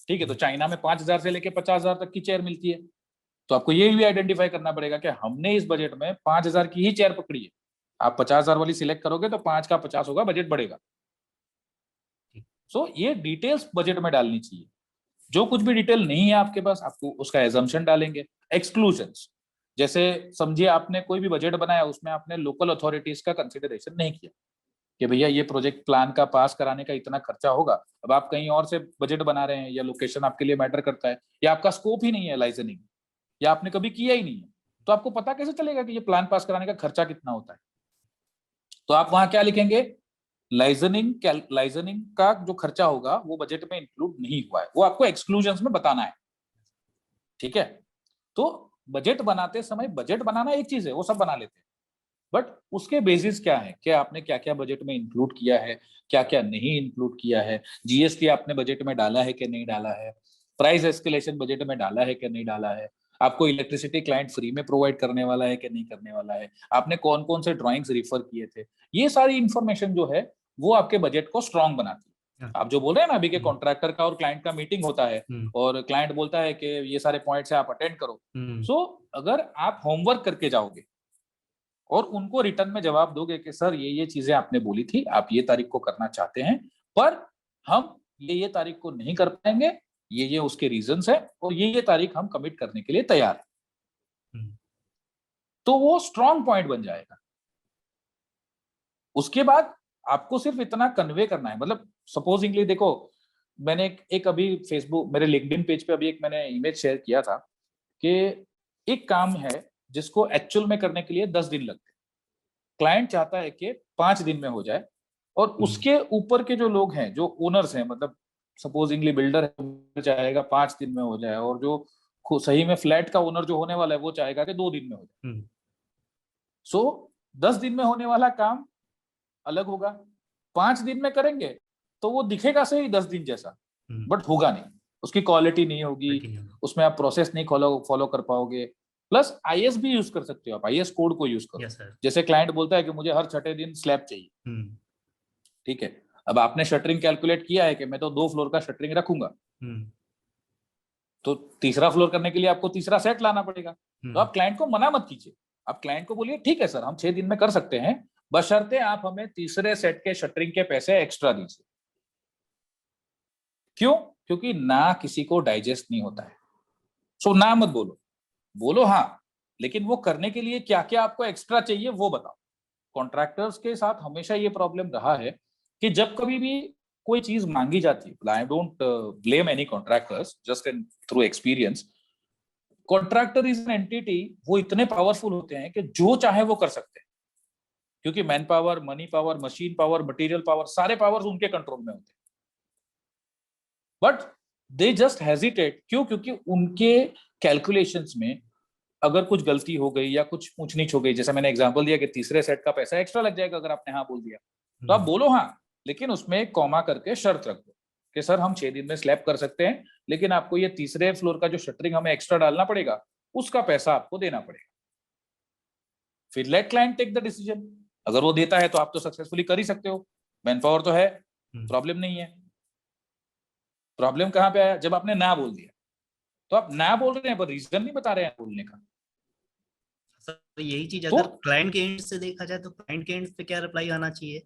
ठीक है, तो चाइना में 5,000 से लेके 50,000 तक की चेयर मिलती है, तो आपको ये भी आइडेंटिफाई करना पड़ेगा कि हमने इस बजट में 5,000 की ही चेयर पकड़ी है। आप 50,000 वाली सिलेक्ट करोगे तो 5 का 50 होगा, बजट बढ़ेगा। सो ये डिटेल्स बजट में डालनी चाहिए। जो कुछ भी डिटेल नहीं है आपके पास, आपको उसका एजम्पशन डालेंगे। एक्सक्लूजन्स, जैसे समझिए आपने कोई भी बजट बनाया, उसमें आपने लोकल अथॉरिटीज का कंसिडरेशन नहीं किया कि भैया ये प्रोजेक्ट प्लान का पास कराने का इतना खर्चा होगा। अब आप कहीं और से बजट बना रहे हैं, या लोकेशन आपके लिए मैटर करता है, या आपका स्कोप ही नहीं है लाइसेंसिंग, या आपने कभी किया ही नहीं है, तो आपको पता कैसे चलेगा कि ये प्लान पास कराने का खर्चा कितना होता है। तो आप वहां क्या लिखेंगे, लाइसेंसिंग का जो खर्चा होगा वो बजट में इंक्लूड नहीं हुआ है, वो आपको एक्सक्लूजन्स में बताना है। ठीक है, तो बजट बनाते समय, बजट बनाना एक चीज है, वो सब बना लेते हैं, बट उसके बेसिस क्या है कि आपने क्या क्या बजट में इंक्लूड किया है, क्या क्या नहीं इंक्लूड किया है, जीएसटी आपने बजट में डाला है कि नहीं डाला है, प्राइस एस्केलेशन बजट में डाला है कि नहीं डाला है, आपको इलेक्ट्रिसिटी क्लाइंट फ्री में प्रोवाइड करने वाला है कि नहीं करने वाला है, आपने कौन कौन से ड्राइंग्स रिफर किए थे। ये सारी इंफॉर्मेशन जो है वो आपके बजट को स्ट्रांग बनाती है। आप जो बोल रहे हैं ना अभी के कॉन्ट्रैक्टर का और क्लाइंट का मीटिंग होता है और क्लाइंट बोलता है कि ये सारे पॉइंट्स है आप अटेंड करो, सो अगर आप होमवर्क करके जाओगे और उनको रिटर्न में जवाब दोगे कि सर ये चीजें आपने बोली थी, आप ये तारीख को करना चाहते हैं, पर हम ये तारीख को नहीं कर पाएंगे, ये उसके रीजंस है, और ये तारीख हम कमिट करने के लिए तैयार है, तो वो स्ट्रॉन्ग पॉइंट बन जाएगा। उसके बाद आपको सिर्फ इतना कन्वे करना है, मतलब सपोजिंगली देखो, मैंने एक अभी फेसबुक, मेरे लिंक्डइन पेज पे अभी एक मैंने इमेज शेयर किया था कि एक काम है जिसको एक्चुअल में करने के लिए 10 दिन लगते हैं, क्लाइंट चाहता है कि 5 दिन में हो जाए, और उसके ऊपर के जो लोग हैं, जो ओनर्स हैं, मतलब सपोजिंगली बिल्डर चाहेगा 5 दिन में हो जाए, और जो सही में फ्लैट का ओनर जो होने वाला है वो चाहेगा कि 2 दिन में हो जाए। सो 10 दिन में होने वाला काम अलग होगा, 5 दिन में करेंगे तो वो दिखेगा सही 10 दिन जैसा, बट होगा नहीं, उसकी क्वालिटी नहीं होगी, उसमें आप प्रोसेस नहीं फॉलो कर पाओगे। प्लस आईएस भी यूज कर सकते हो आप, आईएस कोड को यूज करो। जैसे क्लाइंट बोलता है कि मुझे हर छठे दिन स्लैब चाहिए, ठीक है, अब आपने शटरिंग कैलकुलेट किया है कि मैं तो 2 फ्लोर का शटरिंग रखूंगा, तो तीसरा फ्लोर करने के लिए आपको तीसरा सेट लाना पड़ेगा। तो आप क्लाइंट को मना मत कीजिए, आप क्लाइंट को बोलिए ठीक है सर हम 6 दिन में कर सकते हैं, बशर्ते आप हमें तीसरे सेट के शटरिंग के पैसे एक्स्ट्रा दीजिए। क्यों? क्योंकि ना किसी को डाइजेस्ट नहीं होता है। सो ना मत बोलो, बोलो हाँ, लेकिन वो करने के लिए क्या क्या आपको एक्स्ट्रा चाहिए वो बताओ। कॉन्ट्रैक्टर्स के साथ हमेशा ये प्रॉब्लम रहा है कि जब कभी भी कोई चीज मांगी जाती है, I don't blame any contractors, just in through experience, contractor is an entity, वो इतने पावरफुल होते हैं कि जो चाहे वो कर सकते हैं, क्योंकि man power, money power, machine power, material power, सारे पावर्स उनके कंट्रोल में होते हैं। बट दे जस्ट हेजिटेट, क्यों? क्योंकि उनके कैलकुलेशंस में अगर कुछ गलती हो गई या कुछ ऊंच नीच हो गई, जैसे मैंने एग्जांपल दिया कि तीसरे सेट का पैसा एक्स्ट्रा लग जाएगा अगर आपने हाँ बोल दिया, तो आप बोलो हाँ, लेकिन उसमें एक कॉमा करके शर्त रख दो कि सर हम 6 दिन में स्लैब कर सकते हैं, लेकिन आपको ये तीसरे फ्लोर का जो शटरिंग हमें एक्स्ट्रा डालना पड़ेगा उसका पैसा आपको देना पड़ेगा। फिर let client take the decision. अगर वो देता है तो आप तो सक्सेसफुली कर ही सकते हो, मैन पावर तो है, प्रॉब्लम नहीं है। प्रॉब्लम कहाँ पे आया? जब आपने ना बोल दिया। तो आप ना बोल रहे हैं पर रीजन नहीं बता रहे हैं बोलने का। सर यही चीज अगर क्लाइंट के एंड से देखा जाए तो क्लाइंट के एंड पे क्या रिप्लाई आना चाहिए?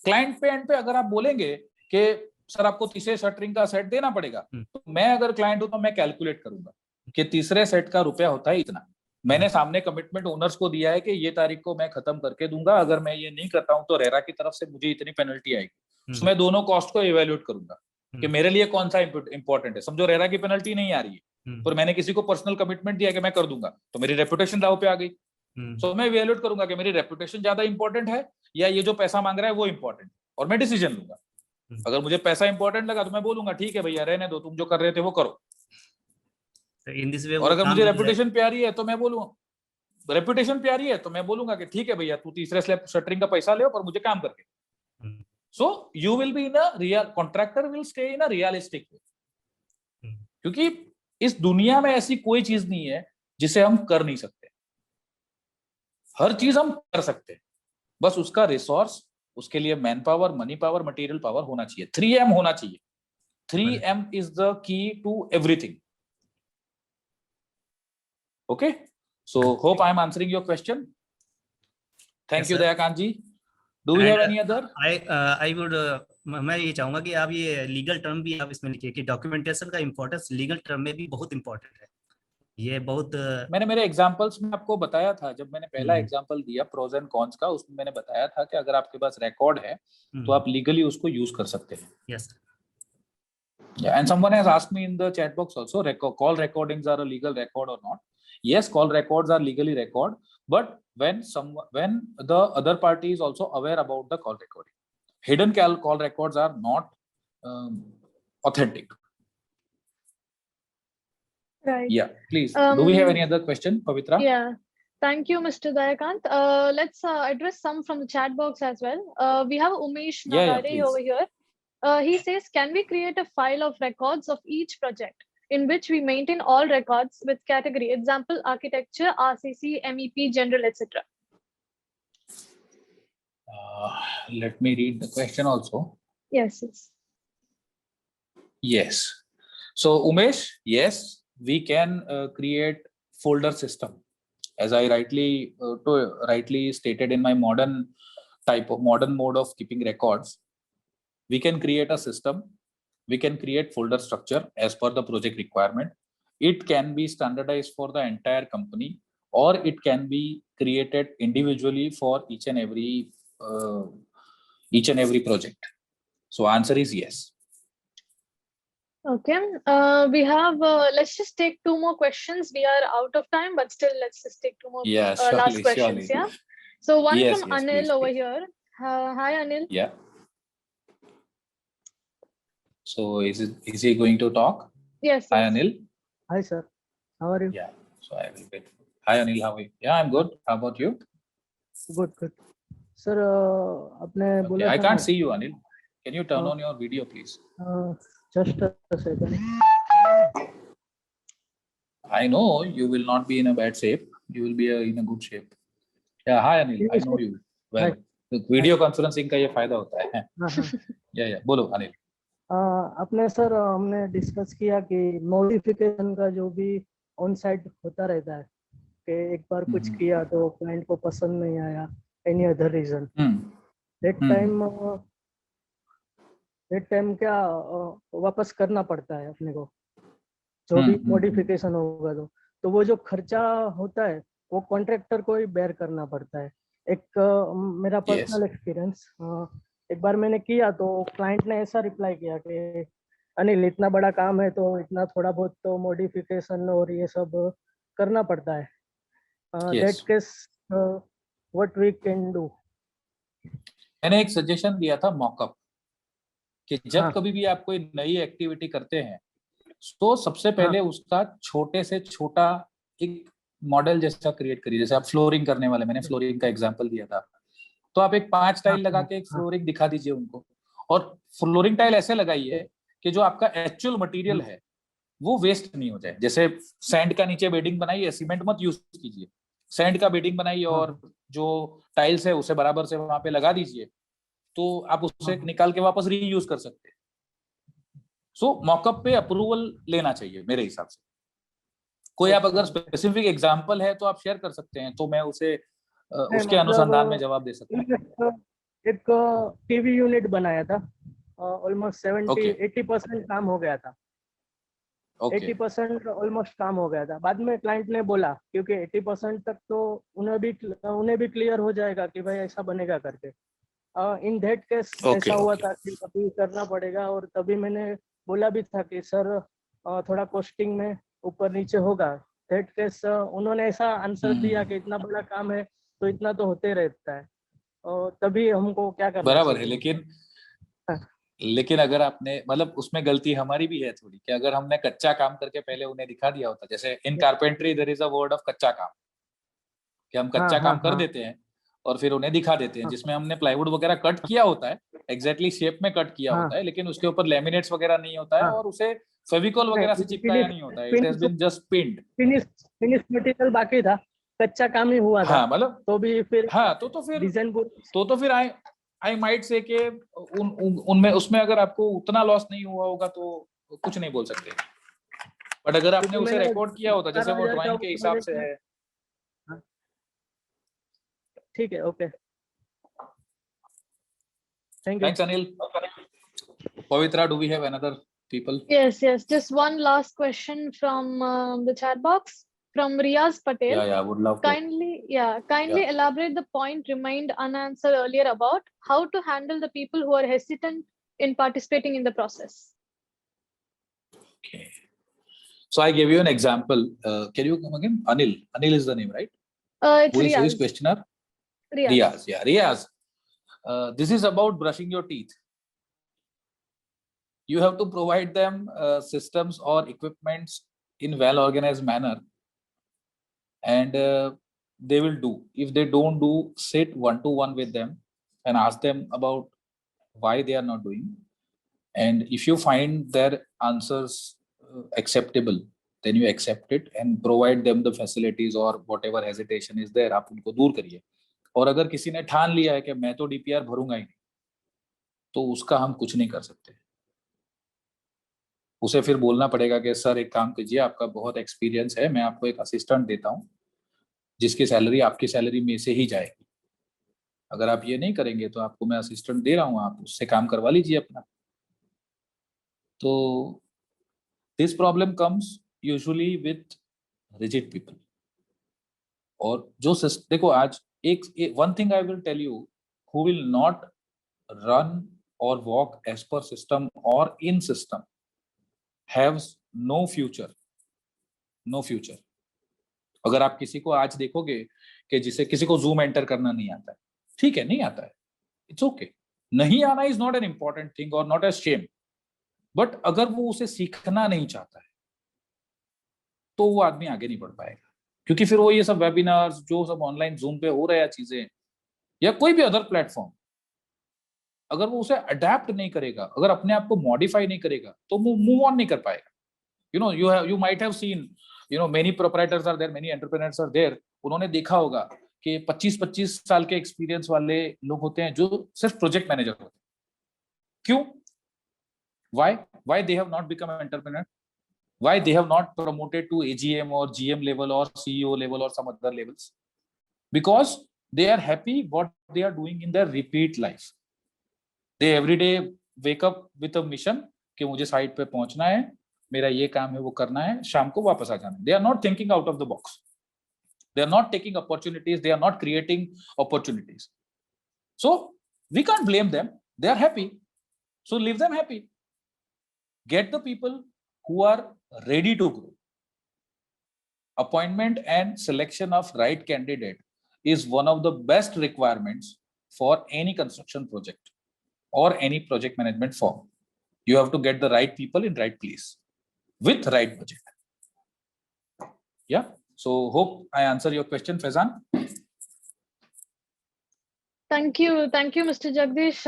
क्लाइंट पे एंड पे अगर आप बोलेंगे कि सर आपको तीसरे शटरिंग का सेट देना पड़ेगा, तो मैं अगर क्लाइंट हूं तो मैं कैलकुलेट करूंगा कि तीसरे सेट का रुपया होता है इतना, मैंने सामने कमिटमेंट ओनर्स को दिया है कि ये तारीख को मैं खत्म करके दूंगा, अगर मैं ये नहीं करता हूं तो रेरा की तरफ से मुझे इतनी पेनल्टी आएगी। तो मैं दोनों कॉस्ट को इवेल्युएट करूंगा कि मेरे लिए कौन सा इंपॉर्टेंट है। समझो रेरा की पेनल्टी नहीं आ रही है, पर मैंने किसी को पर्सनल कमिटमेंट दिया कि मैं कर दूंगा, तो मेरी रेपुटेशन दाव पे आ गई। सो मैं इवेल्युएट करूंगा कि मेरी रेपुटेशन ज्यादा इंपॉर्टेंट है या ये जो पैसा मांग रहा है वो इंपॉर्टेंट, और मैं डिसीजन लूंगा। अगर मुझे पैसा इंपॉर्टेंट लगा तो मैं बोलूंगा ठीक है भैया रहने दो, तुम जो कर रहे थे वो करो। इन दिस वे और अगर मुझे रेपुटेशन प्यारी है तो मैं बोलूंगा, रेपुटेशन प्यारी है तो मैं बोलूंगा कि ठीक है भैया तू तीसरे स्लैब शटरिंग का पैसा ले पर मुझे काम करके। So you will be in a real, contractor will stay in a realistic way, क्योंकि इस दुनिया में ऐसी कोई चीज नहीं है जिसे हम कर नहीं सकते। हर चीज हम कर सकते हैं, बस उसका रिसोर्स, उसके लिए man power, money power, material power होना चाहिए। 3M होना चाहिए। 3M is the key to everything. Okay, so hope I am answering your question. Thank you, Dayakant ji. Do we have any other? I would मैं ये चाहूंगा कि आप ये लीगल टर्म भी आप इसमें लिखिए कि डॉक्यूमेंटेशन का इंपॉर्टेंस लीगल टर्म में भी बहुत इंपॉर्टेंट है। ये बहुत मैंने मेरे एग्जांपल्स में आपको बताया था, जब मैंने पहला एग्जांपल दिया प्रोज एंड कॉन्स का, उसमें मैंने बताया था कि अगर आपके पास रिकॉर्ड है तो आप लीगली उसको यूज कर सकते हैं। Yes Yeah, and someone has asked me in the chat box also, call recordings are a legal record or not? Yes, call records are legally record, but when the other party is also aware about the call recording, hidden call records are not authentic. Right. Yeah, please. Do we have any other question, Pavitra? Yeah. Thank you, Mr. Dayakant. Let's address some from the chat box as well. We have Umesh Nagare over here. He says, can we create a file of records of each project in which we maintain all records with category, example, architecture, RCC, MEP, general, etc.? Let me read the question also. Yes. Yes. So Umesh, yes, we can create folder system. As I rightly stated in my modern mode of keeping records, we can create a system, we can create folder structure as per the project requirement. It can be standardized for the entire company, or it can be created individually for each and every project. So answer is yes. Okay, we have, let's just take 2 more questions. We are out of time, but still let's just take 2 more last questions. Yeah. So one from Anil please, over here. Hi Anil. Yeah. So is he going to talk? Yes. Hi Anil. Hi sir. How are you? Yeah. So I will wait. Hi Anil, how are you? Yeah, I'm good. How about you? Good. Sir, आपने बोला I can't see you, Anil. Can you turn on your video, please? Just a second. I know you will not be in a bad shape. You will be in a good shape. Yeah. Hi Anil. I know you well. Video conferencing का ये फायदा होता है. Yeah. बोलो अनिल. अपने sir हमने discuss किया कि मॉडिफिकेशन का जो भी ऑन साइट होता रहता है कि एक बार कुछ किया तो क्लाइंट को पसंद नहीं आया, any other reason, that time that time क्या वापस करना पड़ता है अपने को, जो भी मॉडिफिकेशन होगा तो वो जो खर्चा होता है वो कॉन्ट्रैक्टर को ही बेयर करना पड़ता है। एक मेरा पर्सनल एक्सपीरियंस, एक बार मैंने किया तो क्लाइंट ने ऐसा रिप्लाई किया कि अनिल इतना बड़ा काम है तो इतना थोड़ा बहुत तो मॉडिफिकेशन और ये सब करना पड़ता है। That case what we can do. मैंने एक सजेशन दिया था मॉकअप, कि जब कभी भी आप कोई नई एक्टिविटी करते हैं तो सबसे पहले उसका छोटे से छोटा एक मॉडल जैसा क्रिएट करिए। जैसे आप फ्लोरिंग करने वाले, मैंने फ्लोरिंग का एग्जांपल दिया था, तो आप एक 5 टाइल लगा के एक फ्लोरिंग दिखा दीजिए उनको, और फ्लोरिंग टाइल ऐसे लगाइए कि जो आपका एक्चुअल मटेरियल है वो वेस्ट नहीं हो जाए। जैसे सैंड का नीचे बेडिंग बनाइए, सीमेंट मत यूज कीजिए, सैंड का बेडिंग बनाइए और जो टाइल्स है उसे बराबर से वहां पे लगा दीजिए, तो आप उससे निकाल के वापस रीयूज कर सकते हैं। सो मॉकअप पे अप्रूवल लेना चाहिए मेरे हिसाब से। कोई आप अगर स्पेसिफिक एग्जांपल है तो आप शेयर कर सकते हैं, तो मैं उसे उसके अनुसंधान में जवाब दे सकता हूँ। एक टीवी यूनिट बनाया था, ऑलमोस्ट 80% काम हो गया था। 80% ऑलमोस्ट काम हो गया था। बाद में क्लाइंट ने बोला क्योंकि 80% तक तो उन्हें भी क्लियर हो जाएगा कि भाई ऐसा बनेगा करके। इन दैट केस ऐसा हुआ था कि अभी करना पड़ेगा, और तभी मैंने बोला भी था कि सर थोड़ा कॉस्टिंग में ऊपर नीचे होगा। दैट केस उन्होंने ऐसा आंसर दिया कि इतना बड़ा काम है तो इतना तो होते रहता है, और तभी हमको क्या करना बराबर है। लेकिन अगर आपने, मतलब उसमें गलती हमारी भी है थोड़ी, कि अगर हमने कच्चा काम करके पहले उन्हें दिखा दिया होता, जैसे in carpentry there is a word of kachcha kaam, कि हम कच्चा काम कर देते हैं और फिर उन्हें दिखा देते हैं, जिसमें हमने प्लाईवुड वगैरह कट किया होता है, एग्जैक्टली शेप में कट किया होता है, लेकिन उसके ऊपर लेमिनेट्स वगैरह नहीं होता है और उसे फेविकॉल वगैरह से चिपकाया नहीं होता है। It has been just pinned. Finish material बाकी था, कच्चा काम ही हुआ था। मतलब तो भी फिर डिजाइन तो फिर आई माइट से कि उनमें उसमें अगर आपको उतना लॉस नहीं हुआ होगा तो कुछ नहीं बोल सकते। बट अगर आपने उसे रिकॉर्ड किया होता, जैसे वो ड्राइंग के हिसाब से है। ठीक है, okay, thank you. Thanks Anil. Pavitra, do we have another people? Yes, just one last question from the chat box from Riaz Patel. Yeah, would love to. Kindly elaborate the point remained unanswered earlier about how to handle the people who are hesitant in participating in the process. Okay. So I gave you an example. Can you come again? Anil. Anil is the name, right? It's Riaz. Who is questioner? Riaz. Yeah, Riaz. This is about brushing your teeth. You have to provide them systems or equipments in well-organized manner, and they will do. If they don't do, sit one-to-one with them and ask them about why they are not doing. And if you find their answers acceptable, then you accept it and provide them the facilities or whatever hesitation is there, आप उनको दूर करिए। और अगर किसी ने ठान लिया है कि मैं तो DPR भरूंगा ही नहीं, तो उसका हम कुछ नहीं कर सकते। उसे फिर बोलना पड़ेगा कि सर एक काम कीजिए, आपका बहुत एक्सपीरियंस है, मैं आपको एक असिस्टेंट देता हूं जिसकी सैलरी आपकी सैलरी में से ही जाएगी। अगर आप ये नहीं करेंगे तो आपको मैं असिस्टेंट दे रहा हूं, आप उससे काम करवा लीजिए अपना। तो this problem comes usually with rigid people. और जो देखो आज one thing I will tell you, who will not run और वॉक एज पर सिस्टम और in system haves no future. अगर आप किसी को आज देखोगे कि जिसे किसी को जूम एंटर करना नहीं आता है, ठीक है, नहीं आता है, इट्स ओके। नहीं आना is not an important thing और नॉट ए शेम, बट अगर वो उसे सीखना नहीं चाहता है तो वो आदमी आगे नहीं बढ़ पाएगा। क्योंकि फिर वो ये सब वेबिनार्स जो सब ऑनलाइन जूम पे हो रहे हैं चीजें, या कोई भी अदर प्लेटफॉर्म, अगर वो उसे अडेप्ट नहीं करेगा, अगर अपने आप को मॉडिफाई नहीं करेगा, तो वो मूव ऑन नहीं कर पाएगा। you might have seen, many proprietors are there, many entrepreneurs are there. उन्होंने देखा होगा कि 25 साल के एक्सपीरियंस वाले लोग होते हैं जो सिर्फ प्रोजेक्ट मैनेजर होते हैं। क्यों? Why they have not become an entrepreneur? Why they have not promoted to AGM or GM level or CEO level or some other levels? Because they are happy what they are doing in their repeat life. They every day wake up with a mission कि मुझे site पे पहुंचना है, मेरा ये काम है, वो करना है, शाम को वापस आ जाना है. They are not thinking out of the box. They are not taking opportunities. They are not creating opportunities. So we can't blame them. They are happy. So leave them happy. Get the people who are ready to grow. Appointment and selection of right candidate is one of the best requirements for any construction project or any project management firm. You have to get the right people in right place with right budget. Yeah. So hope I answer your question, Faizan. Thank you, Mr. Jagdish.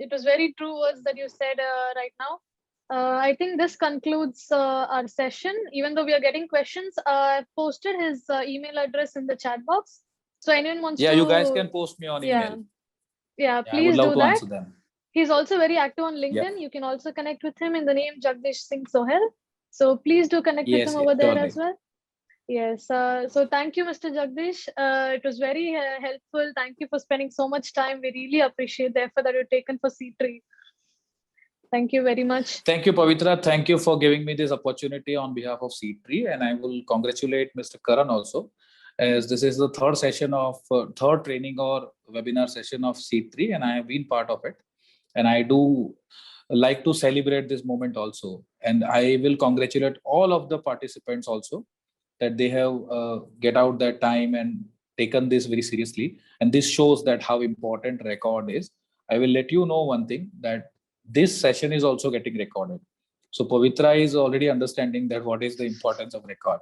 It was very true words that you said right now. I think this concludes our session. Even though we are getting questions, I've posted his email address in the chat box. So anyone wants to... Yeah, you guys can post me on email. Yeah, please I would love do to that. answer them. He's also very active on LinkedIn. Yeah. You can also connect with him in the name Jagdish Singh Sohel. So please do connect with him over there surely. as well. Yes. So thank you, Mr. Jagdish. It was very helpful. Thank you for spending so much time. We really appreciate the effort that you've taken for C3. Thank you very much. Thank you, Pavitra. Thank you for giving me this opportunity on behalf of C3. And I will congratulate Mr. Karan also, as this is the third session of third training or webinar session of C3, and I have been part of it. And I do like to celebrate this moment also. And I will congratulate all of the participants also that they have get out that time and taken this very seriously. And this shows that how important record is. I will let you know one thing, that this session is also getting recorded. So Pavitra is already understanding that what is the importance of record.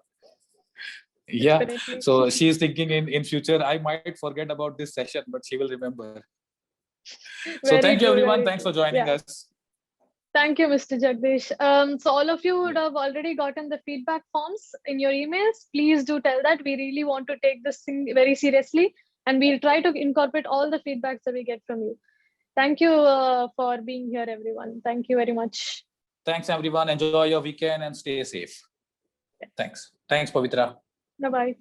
Yeah. Definitely. So she is thinking in future, I might forget about this session, but she will remember. So thank you, everyone. Thanks for joining us. Thank you, Mr. Jagdish. So all of you would have already gotten the feedback forms in your emails. Please do tell that. We really want to take this thing very seriously, and we'll try to incorporate all the feedbacks that we get from you. Thank you for being here, everyone. Thank you very much. Thanks, everyone. Enjoy your weekend and stay safe. Thanks. Thanks, Pavitra. Bye-bye.